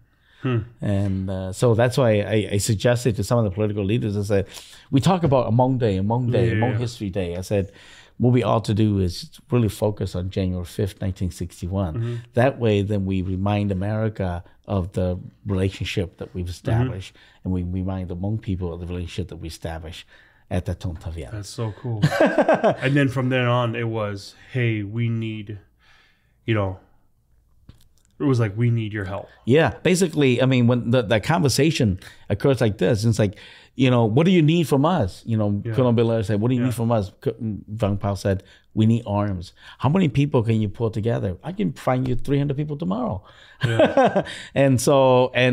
And so that's why I suggested to some of the political leaders, I said, we talk about Hmong Day, Hmong History Day. I said, what we ought to do is really focus on January 5th, 1961. That way, then we remind America of the relationship that we've established, and we remind the Hmong people of the relationship that we established at the Tatong Tavian. That's so cool. And then from then on, it was, hey, we need, it was like, we need your help. Yeah, basically, I mean, when the conversation occurs like this, it's like, what do you need from us? Colonel Belair said, what do you need from us? Vang Pao said, we need arms. How many people can you pull together? I can find you 300 people tomorrow. Yeah. and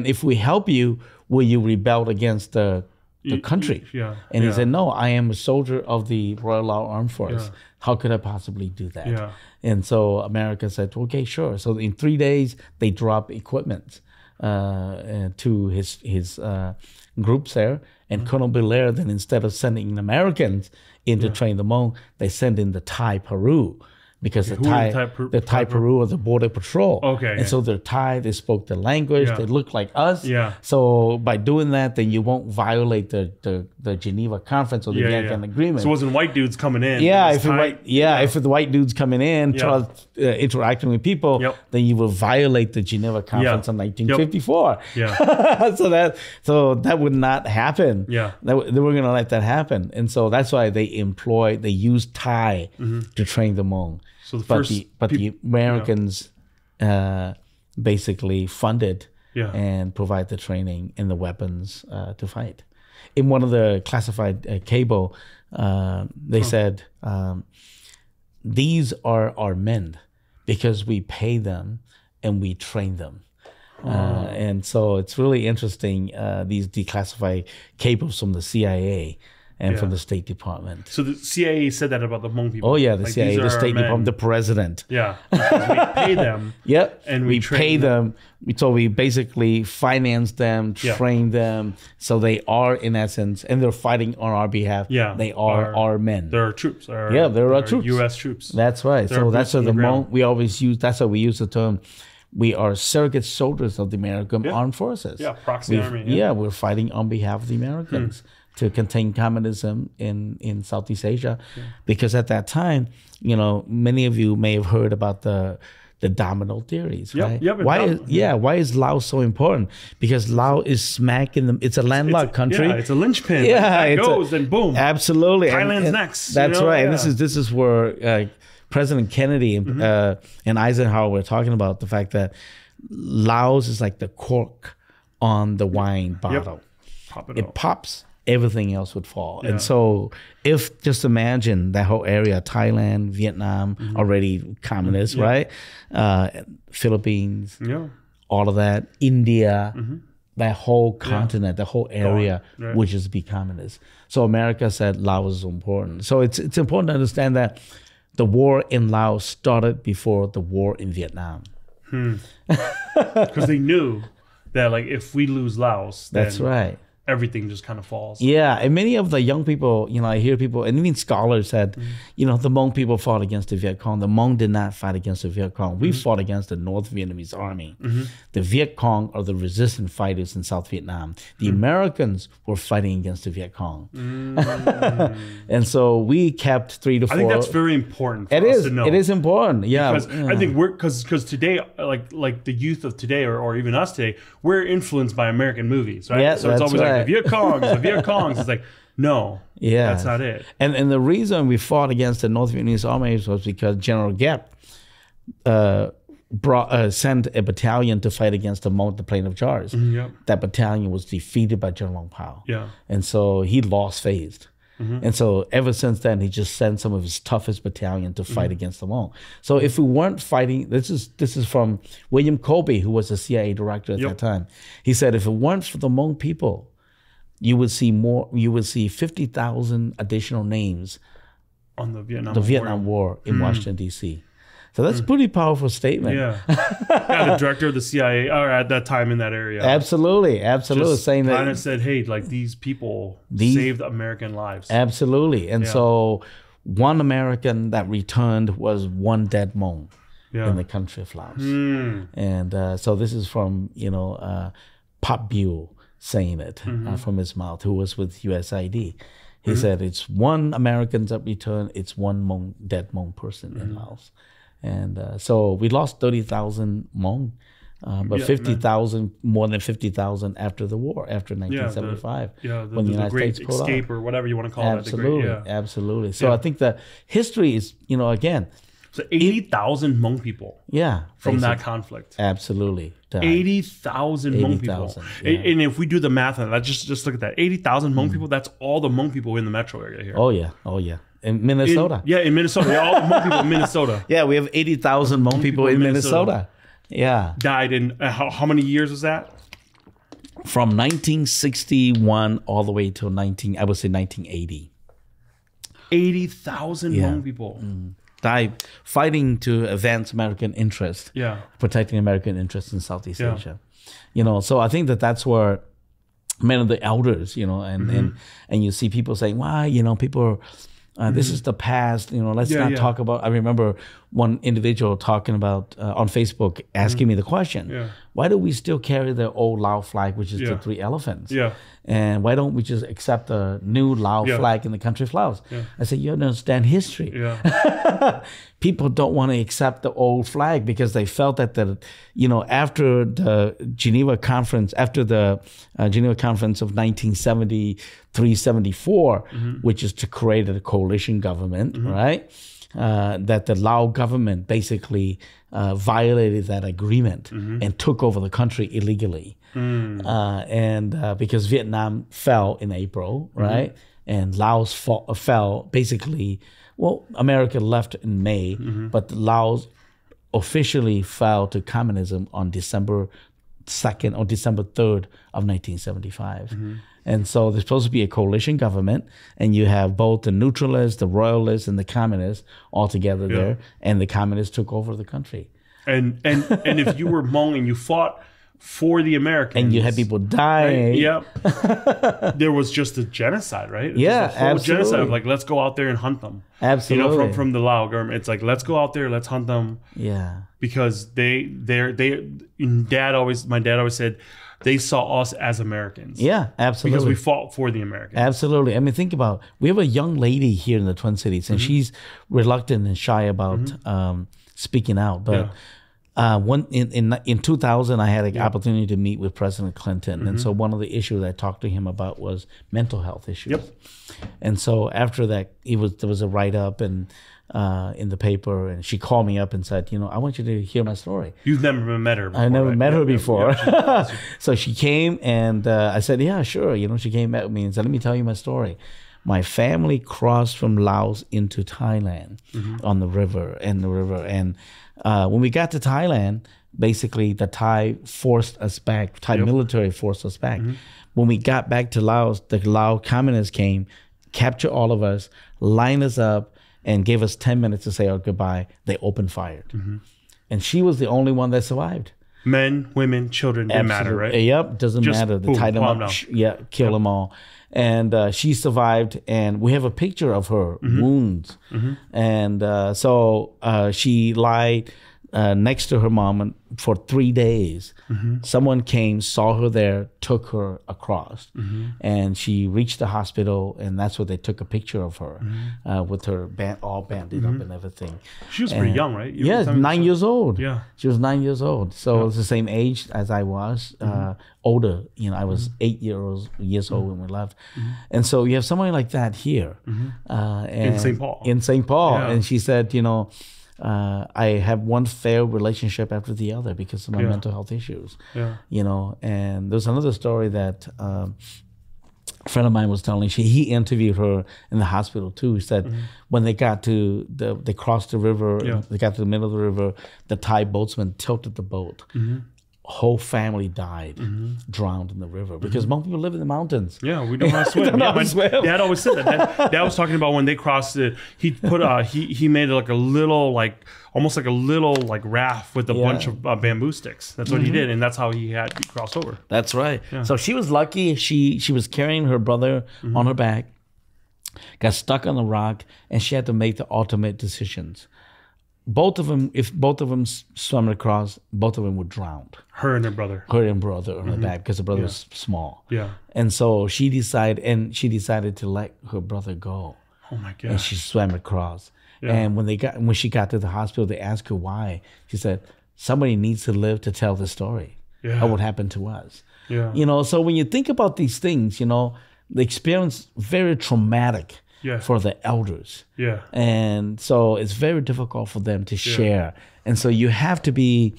if we help you, will you rebel against the country? And he said, no, I am a soldier of the Royal Lao Armed Force. Yeah. How could I possibly do that? Yeah. And so America said, okay, sure. So in 3 days, they dropped equipment to his groups there. And Colonel Belair, then instead of sending Americans in to train the Hmong, they sent in the Thai Peru. Because the Thai Peru are the border patrol. Okay. And so they're Thai, they spoke the language, they look like us. Yeah. So by doing that, then you won't violate the Geneva Conference or the Vietnam Agreement. So it wasn't white dudes coming in. Yeah, if the white dudes coming in, interacting with people, then you will violate the Geneva Conference in 1954. Yeah. so that would not happen. Yeah. They were going to let that happen. And so that's why they used Thai to train the Hmong. So the Americans basically funded and provide the training and the weapons to fight. In one of the classified cable, they said, these are our men because we pay them and we train them. And so it's really interesting, these declassified cables from the CIA and from the State Department. So the CIA said that about the Hmong people? Oh, yeah, the CIA, the State Department, the president. Yeah, because we pay them. Yep, and we pay them. So we basically finance them, train them. So they are, in essence, and they're fighting on our behalf. Yeah, they are our men. They're our troops. They're our troops. U.S. troops. That's right. So that's what the Hmong, we always use, that's how we use the term, we are surrogate soldiers of the American Armed Forces. Yeah, proxy army. Yeah, we're fighting on behalf of the Americans. To contain communism in Southeast Asia, because at that time, many of you may have heard about the domino theories, right? Why is Laos so important? Because Laos is smack in it's a landlocked country. Yeah, it's a linchpin. Yeah, it goes and boom. Absolutely. Thailand's next. That's right. Yeah. And this is where President Kennedy and Eisenhower were talking about the fact that Laos is like the cork on the wine bottle. It pops. Everything else would fall. And so just imagine that whole area, Thailand, Vietnam, already communist, right? Philippines, all of that, India, that whole continent, the whole area would just be communist. So America said Laos is important. So it's important to understand that the war in Laos started before the war in Vietnam. Because they knew that if we lose Laos, then that's right. Everything just kind of falls. Yeah, and many of the young people, I hear people, and even scholars said, the Hmong people fought against the Viet Cong. The Hmong did not fight against the Viet Cong. We fought against the North Vietnamese army. The Viet Cong are the resistant fighters in South Vietnam. The Americans were fighting against the Viet Cong. And so we kept 3 to 4. I think that's very important for us to know. It is important, yeah. Because I think because today, like the youth of today, or even us today, we're influenced by American movies, right? Yeah, so it's always like, the Viet Congs. It's like, no, that's not it. And the reason we fought against the North Vietnamese army was because General Giap sent a battalion to fight against the Plain of Jars. That battalion was defeated by General Lee Pao. And so he lost phased. And so ever since then, he just sent some of his toughest battalion to fight against the Hmong. So if we weren't fighting, this is from William Colby, who was the CIA director at that time. He said, if it weren't for the Hmong people, you would see 50,000 additional names on the Vietnam War in Washington, D.C. So that's a pretty powerful statement. The director of the CIA, or at that time in that area. Absolutely. Just saying that. Kind of said, hey, these people saved American lives. Absolutely. And so one American that returned was one dead Hmong in the country of Laos. And so this is from, Pop Buell saying it from his mouth, who was with USID. He said, it's one American that returned, it's one dead Hmong person in Laos. And so we lost 30,000 Hmong, but 50,000, more than 50,000 after the war, after 1975. When the United States pulled escape, or whatever you want to call it. Absolutely. So I think the history is, again, So 80,000 Hmong people. Yeah. From that conflict. Absolutely. 80,000 Hmong people. Yeah. And if we do the math on that, just look at that. 80,000 Hmong people, that's all the Hmong people in the metro area here. Oh, yeah. Oh, yeah. In Minnesota. In Minnesota. Yeah, all the Hmong people in Minnesota. Yeah, we have 80,000 Hmong people in Minnesota. Yeah. Died in, how many years was that? From 1961 all the way till 1980. 80,000 Hmong people. Died fighting to advance American interest. Yeah. Protecting American interests in Southeast Asia. You know, so I think that's where many of the elders, you know, and you see people saying, why, you know, people are, this is the past, you know, let's not talk about. I remember one individual talking about on Facebook asking me the question, why do we still carry the old Lao flag, which is the 3 elephants? Yeah. And why don't we just accept the new Lao flag in the country flags? Yeah. I said, you don't understand history. Yeah. People don't want to accept the old flag because they felt that after the Geneva Conference, of 1973-74, which is to create a coalition government, right? That the Lao government basically violated that agreement and took over the country illegally. Because Vietnam fell in April, right? And Laos fell basically, America left in May, but Laos officially fell to communism on December 2nd or December 3rd of 1975. And so there's supposed to be a coalition government, and you have both the neutralists, the royalists, and the communists all together there, and the communists took over the country. And if you were Hmong and you fought for the Americans, and you had people die, there was just a genocide, right? Absolutely. Genocide of like, let's go out there and hunt them. Absolutely. You know, from the Lao government, it's like, let's go out there, let's hunt them. Yeah. Because my dad always said, they saw us as Americans. Yeah, absolutely. Because we fought for the Americans. Absolutely. I mean, think about, we have a young lady here in the Twin Cities, and she's reluctant and shy about speaking out. But in 2000, I had an opportunity to meet with President Clinton. And so one of the issues I talked to him about was mental health issues. Yep. And so after that, there was a write-up and in the paper, and she called me up and said, I want you to hear my story. You've never met her before. I never met her before. So she came, and I said, yeah, sure. She came back with me and said, let me tell you my story. My family crossed from Laos into Thailand on the river. And when we got to Thailand, basically the Thai forced us back. Thai military forced us back. When we got back to Laos, the Lao communists came, captured all of us, lined us up, and gave us 10 minutes to say our goodbye. They opened fire. And she was the only one that survived. Men, women, children, didn't matter, right? Yep, doesn't matter. They tied them up, kill them all. And she survived, and we have a picture of her wounds. And so she lied next to her mom for 3 days. Someone came, saw her there, took her across, and she reached the hospital, and that's where they took a picture of her with her all banded up and everything. She was pretty young, right? Yeah, 9 years old. Yeah, she was 9 years old. So it's the same age as I was, older. I was 8 years old when we left, and so you have somebody like that here in St. Paul. And she said, I have one failed relationship after the other because of my mental health issues. And there's another story that a friend of mine was telling. He interviewed her in the hospital too. He said when they got to they crossed the river, they got to the middle of the river, the Thai boatsman tilted the boat. Whole family died, drowned in the river because Hmong people live in the mountains. Yeah, we don't know how to swim. Dad always said that. Dad was talking about when they crossed it. He put he made like a little almost like a little raft with a bunch of bamboo sticks. That's what he did, and that's how he crossed over. That's right. Yeah. So she was lucky. She was carrying her brother on her back, got stuck on the rock, and she had to make the ultimate decisions. Both of them, if both of them swam across, both of them would drown. Her and her brother on the back because the brother was small. Yeah. And so she decided to let her brother go. Oh my God. And she swam across. Yeah. And when she got to the hospital, they asked her why. She said, somebody needs to live to tell the story of what happened to us. Yeah. So when you think about these things, the experience very traumatic. for the elders. Yeah. And so it's very difficult for them to share. And so you have to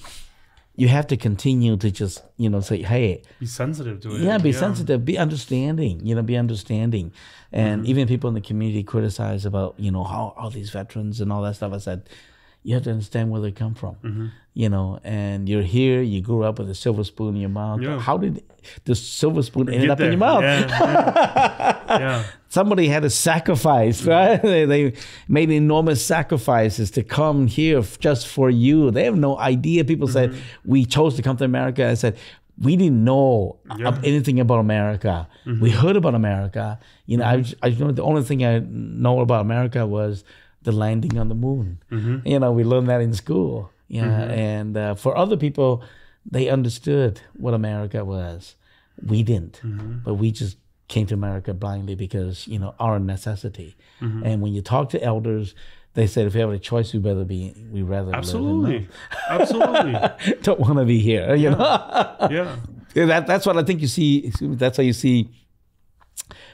continue to just, say, hey. Be sensitive to it. Yeah, be sensitive, be understanding, be understanding. And even people in the community criticize about, how all these veterans and all that stuff. I said, you have to understand where they come from, and you're here, you grew up with a silver spoon in your mouth. Yeah. How did the silver spoon end up in your mouth? Yeah. Somebody had to sacrifice, right? They made enormous sacrifices to come here just for you. They have no idea. People said, we chose to come to America. I said, we didn't know anything about America. We heard about America. I know the only thing I know about America was the landing on the moon. We learned that in school. And for other people, they understood what America was. We didn't, but we just came to America blindly because, our necessity. And when you talk to elders, they said, if we have a choice, we'd rather Absolutely. Absolutely. Don't want to be here, Yeah. That's what I think you see. That's how you see,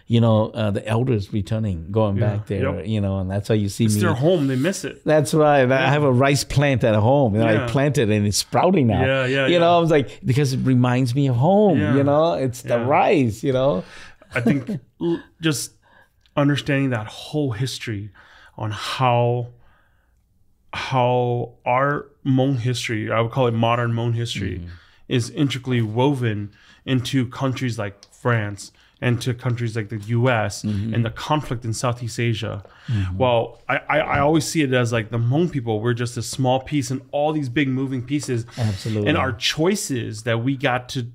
the elders returning, going back there, and that's how you see it's their home. They miss it. That's right. I have a rice plant at home, and I planted and it's sprouting now. I was like, because it reminds me of home, it's the rice, I think just understanding that whole history on how our Hmong history, I would call it modern Hmong history, is intricately woven into countries like France and to countries like the U.S. and the conflict in Southeast Asia. Well, I always see it as like the Hmong people, we're just a small piece in all these big moving pieces. Absolutely. And our choices that we got to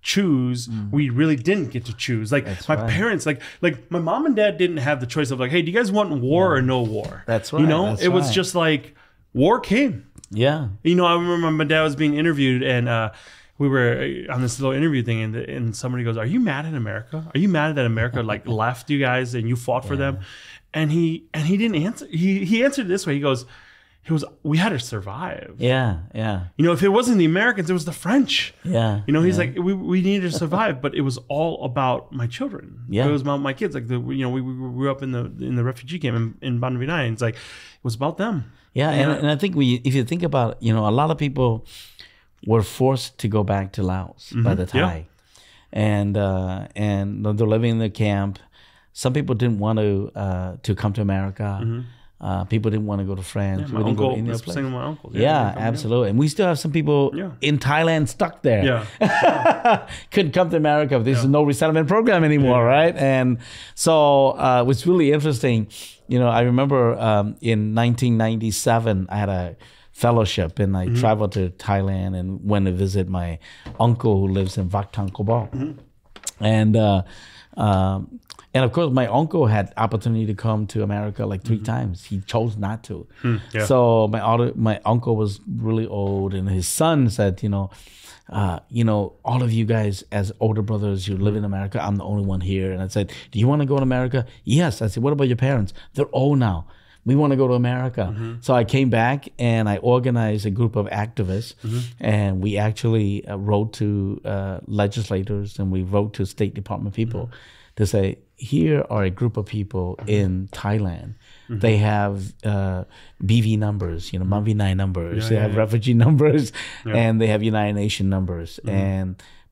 choose, we really didn't get to choose. Like parents, like my mom and dad didn't have the choice of like, hey, do you guys want war or no war? That's right. It was just like war came. Yeah. I remember my dad was being interviewed and we were on this little interview thing and somebody goes, are you mad at America? Are you mad that America like left you guys and you fought for them? And he didn't answer. He answered it this way. He goes, we had to survive. Yeah. If it wasn't the Americans, it was the French. Yeah. He's like, we needed to survive, but it was all about my children. Yeah. It was about my kids. Like we grew up in the refugee camp in Banvinai, and it's like it was about them. Yeah, and I think if you think about it, a lot of people were forced to go back to Laos by the Thai, and they're living in the camp. Some people didn't want to come to America. People didn't want to go to France. Yeah, my uncle, that's the same with my uncle. Yeah, absolutely. And we still have some people in Thailand stuck there. Yeah. Couldn't come to America. There's no resettlement program anymore, right? And so it was really interesting. I remember in 1997, I had a fellowship and I traveled to Thailand and went to visit my uncle who lives in Vak Thang Kobok. And of course, my uncle had opportunity to come to America like 3 times. He chose not to. So my uncle was really old, and his son said, all of you guys as older brothers, you live in America. I'm the only one here. And I said, do you want to go to America? Yes. I said, what about your parents? They're old now. We want to go to America. So I came back and I organized a group of activists, and we actually wrote to legislators and we wrote to State Department people to say, here are a group of people in Thailand. They have BV numbers, Manvinai numbers. They have refugee numbers, and they have United Nations numbers.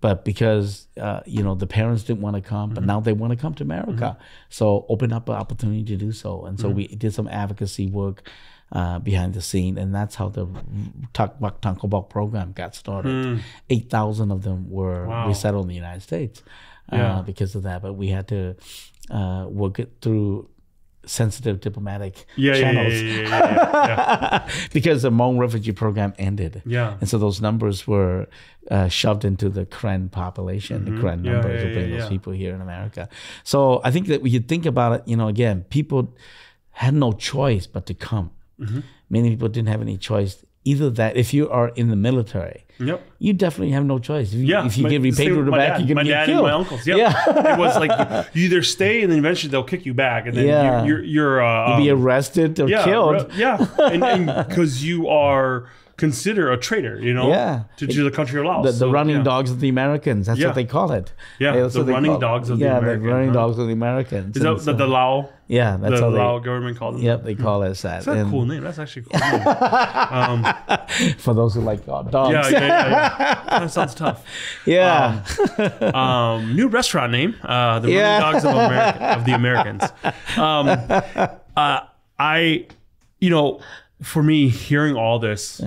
But because the parents didn't want to come, but now they want to come to America, so open up an opportunity to do so. And so we did some advocacy work behind the scene, and that's how the Vak Thang Kobok program got started. 8,000 of them were resettled in the United States. Because of that, but we had to work it through sensitive diplomatic channels because the Hmong refugee program ended. And so those numbers were shoved into the Karen population, the Karen numbers of bringing those people here in America. So I think that when you think about it, again, people had no choice but to come. Many people didn't have any choice. Either that, if you are in the military, you definitely have no choice. If you get repatriated back, you're going to get killed. My dad and my uncles. It was like you either stay and then eventually they'll kick you back, and then you'll be arrested or killed. And because you are consider a traitor, to the country of Laos. The running dogs of the Americans. That's what they call it. Yeah, the running dogs of the Americans. Yeah, the running dogs of the Americans. Is that the Lao? Yeah, that's the how Lao government called them. Yep, they call it that. That's a cool name. That's actually a cool name. For those who like dogs. Yeah. That sounds tough. Yeah. New restaurant name. The running dogs of the Americans. For me, hearing all this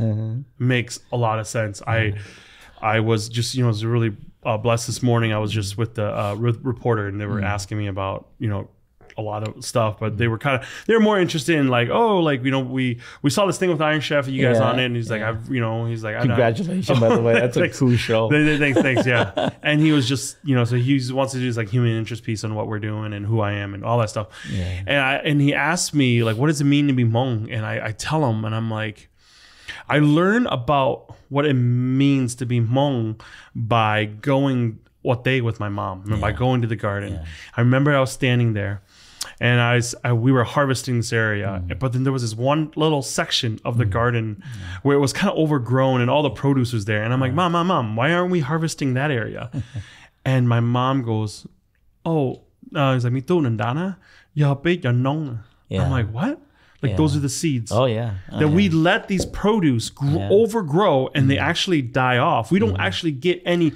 makes a lot of sense. I was just, was really blessed this morning. I was just with the reporter, and they were asking me about, a lot of stuff, but they were more interested in we saw this thing with Iron Chef, you guys on it, and he's like, congratulations, by the way, that's a cool show. Thanks, yeah. And he was just, so he wants to do this human interest piece on what we're doing and who I am and all that stuff. Yeah. And he asked me what does it mean to be Hmong? And I tell him, and I'm like, I learned about what it means to be Hmong by going with my mom, by going to the garden. Yeah. I remember I was standing there, and we were harvesting this area, but then there was this one little section of the garden where it was kind of overgrown and all the produce was there. And I'm like, Mom, why aren't we harvesting that area? And my mom goes, he's like, "Mito nandana, nong." I'm like, what? Those are the seeds. Oh, yeah. That we let these produce overgrow, and they actually die off. We don't actually get any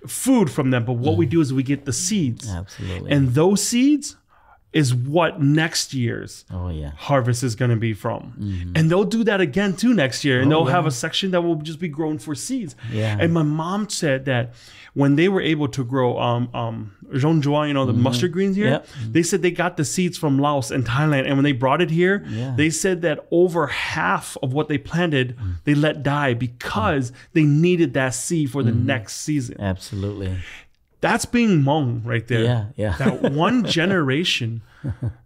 food from them, but what we do is we get the seeds. Absolutely. And those seeds is what next year's harvest is going to be from. And they'll do that again too next year, and they'll have a section that will just be grown for seeds. And my mom said that when they were able to grow zhongzhuang, the mustard greens here, they said they got the seeds from Laos and Thailand, and when they brought it here, they said that over half of what they planted they let die because they needed that seed for the next season. Absolutely. That's being Hmong right there. Yeah. That one generation,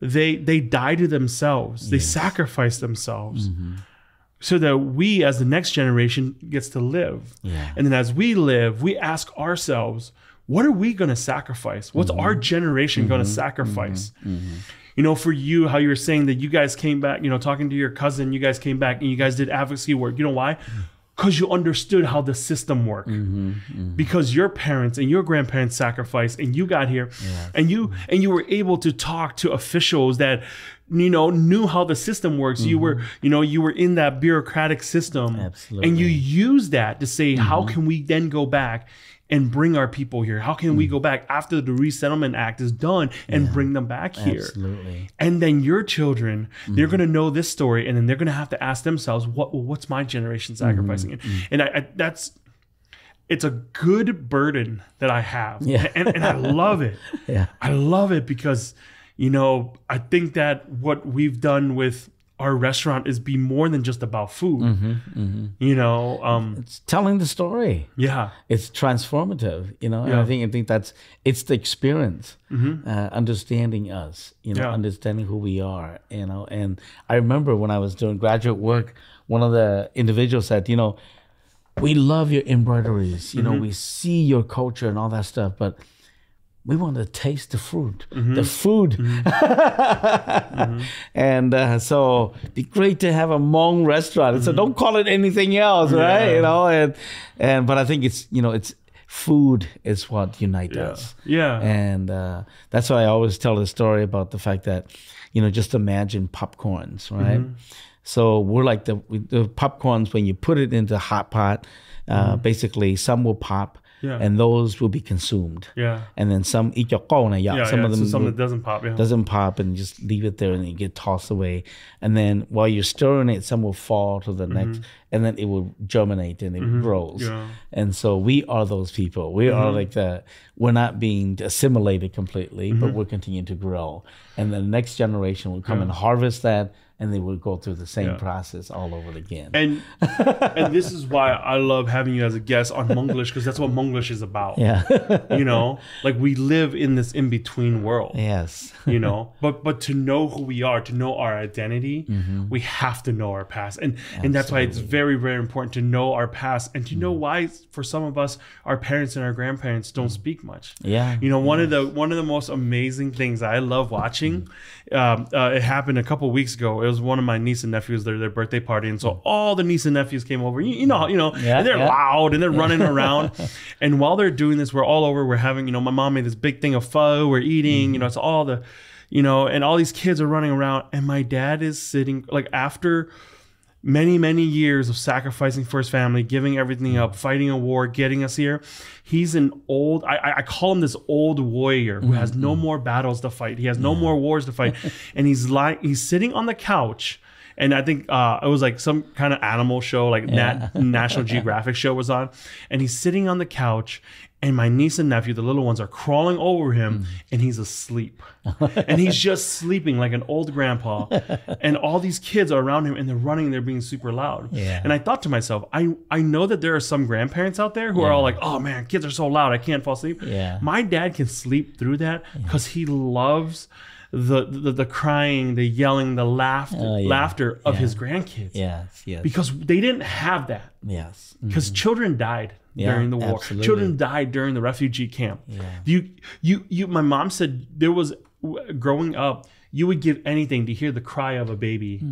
they die to themselves. They sacrifice themselves so that we, as the next generation, gets to live. And then as we live, we ask ourselves, what are we going to sacrifice? What's our generation going to sacrifice? For you, how you were saying that you guys came back, talking to your cousin, you guys came back and you guys did advocacy work. You know why? Because you understood how the system worked. Because your parents and your grandparents sacrificed, and you got here, and you were able to talk to officials that knew how the system works. You were in that bureaucratic system. Absolutely. And you used that to say, how can we then go back and bring our people here? How can we go back after the Resettlement Act is done and bring them back here? Absolutely. And then your children, they're going to know this story, and then they're going to have to ask themselves, what's my generation sacrificing? And it's a good burden that I have. And I love it. I love it because, I think that what we've done with our restaurant is be more than just about food. It's telling the story. It's transformative. And I think it's the experience, understanding us. Understanding who we are. And I remember when I was doing graduate work, one of the individuals said, we love your embroideries. We see your culture and all that stuff, but we want to taste the fruit, the food. And so it'd be great to have a Hmong restaurant. So don't call it anything else, right? But I think it's food is what unites us. And that's why I always tell the story about the fact that, just imagine popcorns, right? So we're like the popcorns, when you put it into a hot pot, basically some will pop. And those will be consumed. And then some some of them some that doesn't pop. Doesn't pop, and just leave it there and it get tossed away. And then while you're stirring it, some will fall to the next, and then it will germinate and it grows. And so we are those people. We are like we're not being assimilated completely, but we're continuing to grow. And the next generation will come and harvest that, and they will go through the same process all over again. And this is why I love having you as a guest on Hmonglish, because that's what Hmonglish is about. We live in this in-between world. But to know who we are, to know our identity, we have to know our past. And that's why it's very, very important to know our past, and to know why for some of us, our parents and our grandparents don't speak much. One of the most amazing things I love watching, it happened a couple of weeks ago. was one of my niece and nephews, their birthday party. And so all the niece and nephews came over, and they're loud and they're running around. And while they're doing this, we're all over, we're having, my mom made this big thing of pho, we're eating, it's all the, and all these kids are running around, and my dad is sitting, like, after many, many years of sacrificing for his family, giving everything up, fighting a war, getting us here. He's an old, I call him this old warrior who has no more battles to fight. He has no more wars to fight. And he's sitting on the couch. And I think it was like some kind of animal show, like National Geographic show was on. And he's sitting on the couch, and my niece and nephew, the little ones, are crawling over him, and he's asleep. And he's just sleeping like an old grandpa. And all these kids are around him, and they're running, they're being super loud. Yeah. And I thought to myself, I know that there are some grandparents out there who are all like, oh man, kids are so loud, I can't fall asleep. Yeah. My dad can sleep through that because he loves the crying, the yelling, the laughter of his grandkids. Yes. Because they didn't have that. Yes. Because children died during the war. Absolutely. Children died during the refugee camp. Yeah. My mom said there was, growing up, you would give anything to hear the cry of a baby.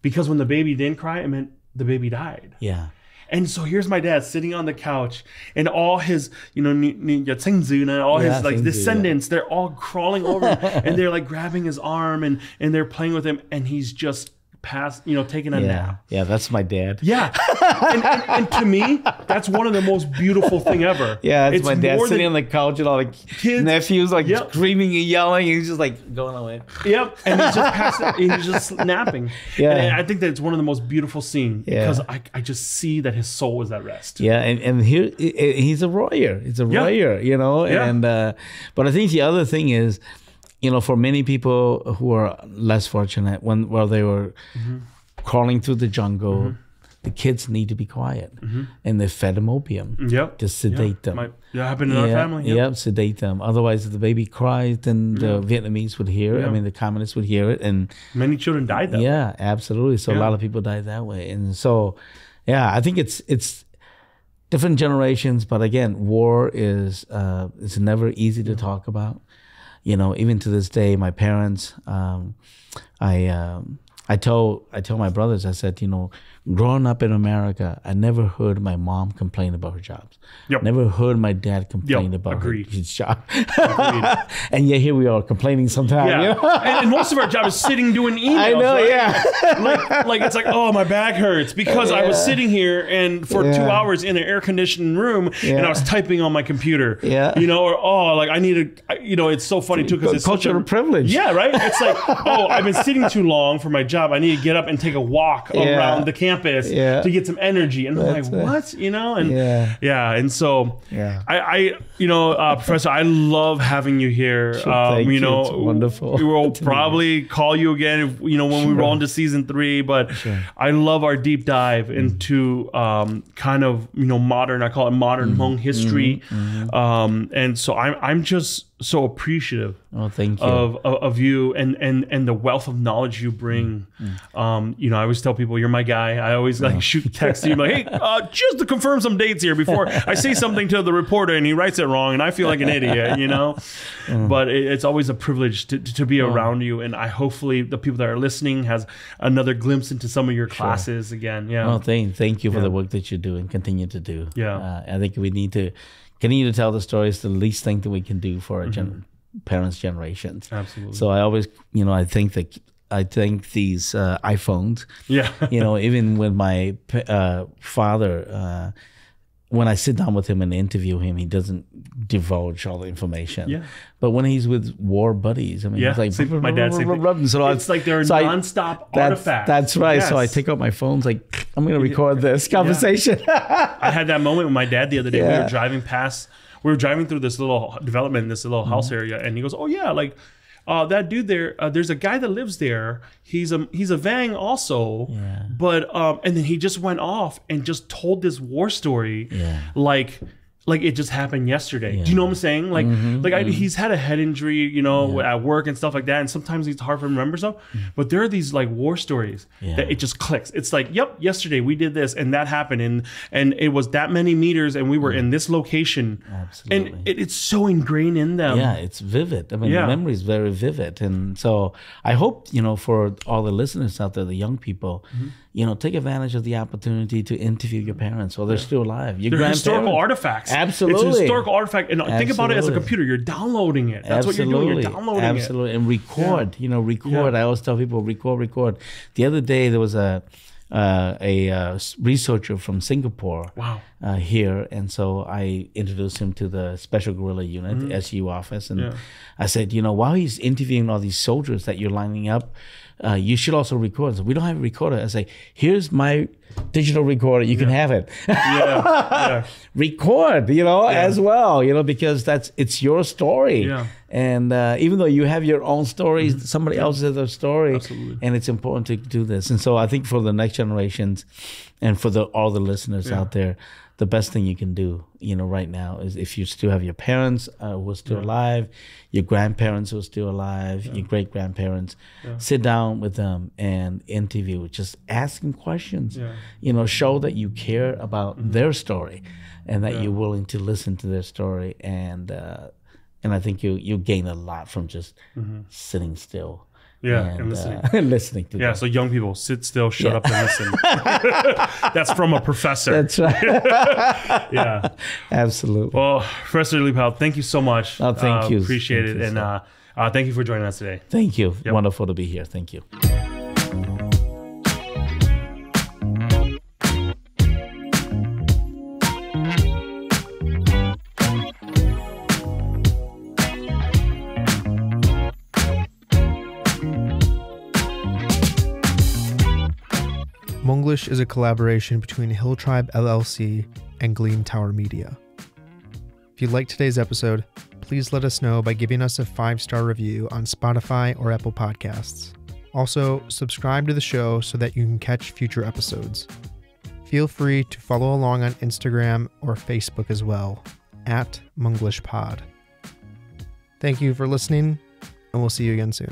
Because when the baby didn't cry, it meant the baby died. Yeah. And so here's my dad sitting on the couch, and all his, all his like descendants, they're all crawling over him, and they're like grabbing his arm, and they're playing with him, and he's just taking a nap. Yeah, that's my dad. Yeah. and to me, that's one of the most beautiful thing ever. Yeah, it's my dad sitting on the couch, and all the kids, nephews like screaming and yelling, and he's just like going away. Yep. And he's just passing, he's just napping. Yeah. And I think that it's one of the most beautiful scenes because I just see that his soul is at rest. Yeah, and here he's a warrior. It's a warrior, and but I think the other thing is, for many people who are less fortunate, while they were crawling through the jungle, the kids need to be quiet, and they fed them opium to sedate them. That happened in our family. Yep, sedate them. Otherwise, if the baby cried, then the Vietnamese would hear it. I mean, the communists would hear it, and many children died that way. Yeah, absolutely. So a lot of people died that way, and so I think it's different generations. But again, war is it's never easy to talk about. Even to this day, my parents, I tell my brothers, I said, growing up in America, I never heard my mom complain about her jobs. Yep. Never heard my dad complain about his job. And yet here we are complaining sometimes. Yeah. And most of our job is sitting doing emails. I know, right? like it's like, oh, my back hurts because I was sitting here and for 2 hours in an air-conditioned room and I was typing on my computer. Yeah. Or I need to, it's so funny too because it's cultural privilege. Yeah, right? It's like, oh, I've been sitting too long for my job. I need to get up and take a walk around the campus to get some energy. And I'm like, what? And so I Professor, I love having you here. Thank you. It's wonderful. We will probably call you again if, when we roll into season 3, but I love our deep dive into kind of, modern, I call it modern Hmong history. And so I'm just so appreciative thank you. Of you and the wealth of knowledge you bring. I always tell people you're my guy. I always shoot text to you like, hey, just to confirm some dates here before I say something to the reporter and he writes it wrong and I feel like an idiot, But it's always a privilege to be around you, and I hopefully the people that are listening has another glimpse into some of your classes again. Yeah. Well, thank you for the work that you do and continue to do. Yeah. I think we need to continue to tell the stories. The least thing that we can do for our parents' generations. Absolutely. So I always, I think these iPhones. Yeah. Even with my father, when I sit down with him and interview him, he doesn't divulge all the information. Yeah. But when he's with war buddies, I mean, it's like my dad said, so it's like they're nonstop artifacts. That's right. Yes. So I take out my phone, like, I'm going to record this conversation. I had that moment with my dad the other day. We were driving through this little development, this little house area, and he goes, oh yeah, like that dude there, there's a guy that lives there. He's a Vang also, but and then he just went off and just told this war story, like like it just happened yesterday. Do you know what I'm saying? Like, he's had a head injury, you know, at work and stuff like that. And sometimes it's hard for him to remember stuff. But there are these like war stories that it just clicks. It's like, yep, yesterday we did this and that happened. And it was that many meters and we were in this location. Absolutely. And it's so ingrained in them. Yeah, it's vivid. I mean, the memory is very vivid. And so I hope, you know, for all the listeners out there, the young people, you know, take advantage of the opportunity to interview your parents while they're still alive. Your They're historical artifacts. Absolutely. It's a historical artifact. And think about it as a computer. You're downloading it. That's what you're doing. You're downloading it. Absolutely. And record, you know, record. I always tell people, record. The other day, there was a researcher from Singapore here. And so I introduced him to the Special Guerrilla Unit, the SU office. And I said, you know, while he's interviewing all these soldiers that you're lining up, you should also record. So we don't have a recorder. I say, here's my digital recorder. You can have it. Record, you know, as well, you know, because it's your story. And even though you have your own stories, somebody else has their story. Absolutely. And it's important to do this. And so I think for the next generations and for all the listeners out there, the best thing you can do, you know, right now is if you still have your parents who are still alive, your grandparents who are still alive, your great-grandparents, sit down with them and interview, just ask them questions, you know, show that you care about their story and that you're willing to listen to their story. And I think you gain a lot from just sitting still. And listening. Listening to them. So young people, sit still, shut up, and listen. That's from a professor. That's right. Well, Absolutely. Professor Lee Pao, thank you so much. Oh, thank you. Appreciate it. And thank you for joining us today. Thank you. Wonderful to be here. Thank you. Hmonglish is a collaboration between Hill Tribe LLC and Gleam Tower Media. If you liked today's episode, please let us know by giving us a 5-star review on Spotify or Apple Podcasts. Also, subscribe to the show so that you can catch future episodes. Feel free to follow along on Instagram or Facebook as well, @HmonglishPod. Thank you for listening, and we'll see you again soon.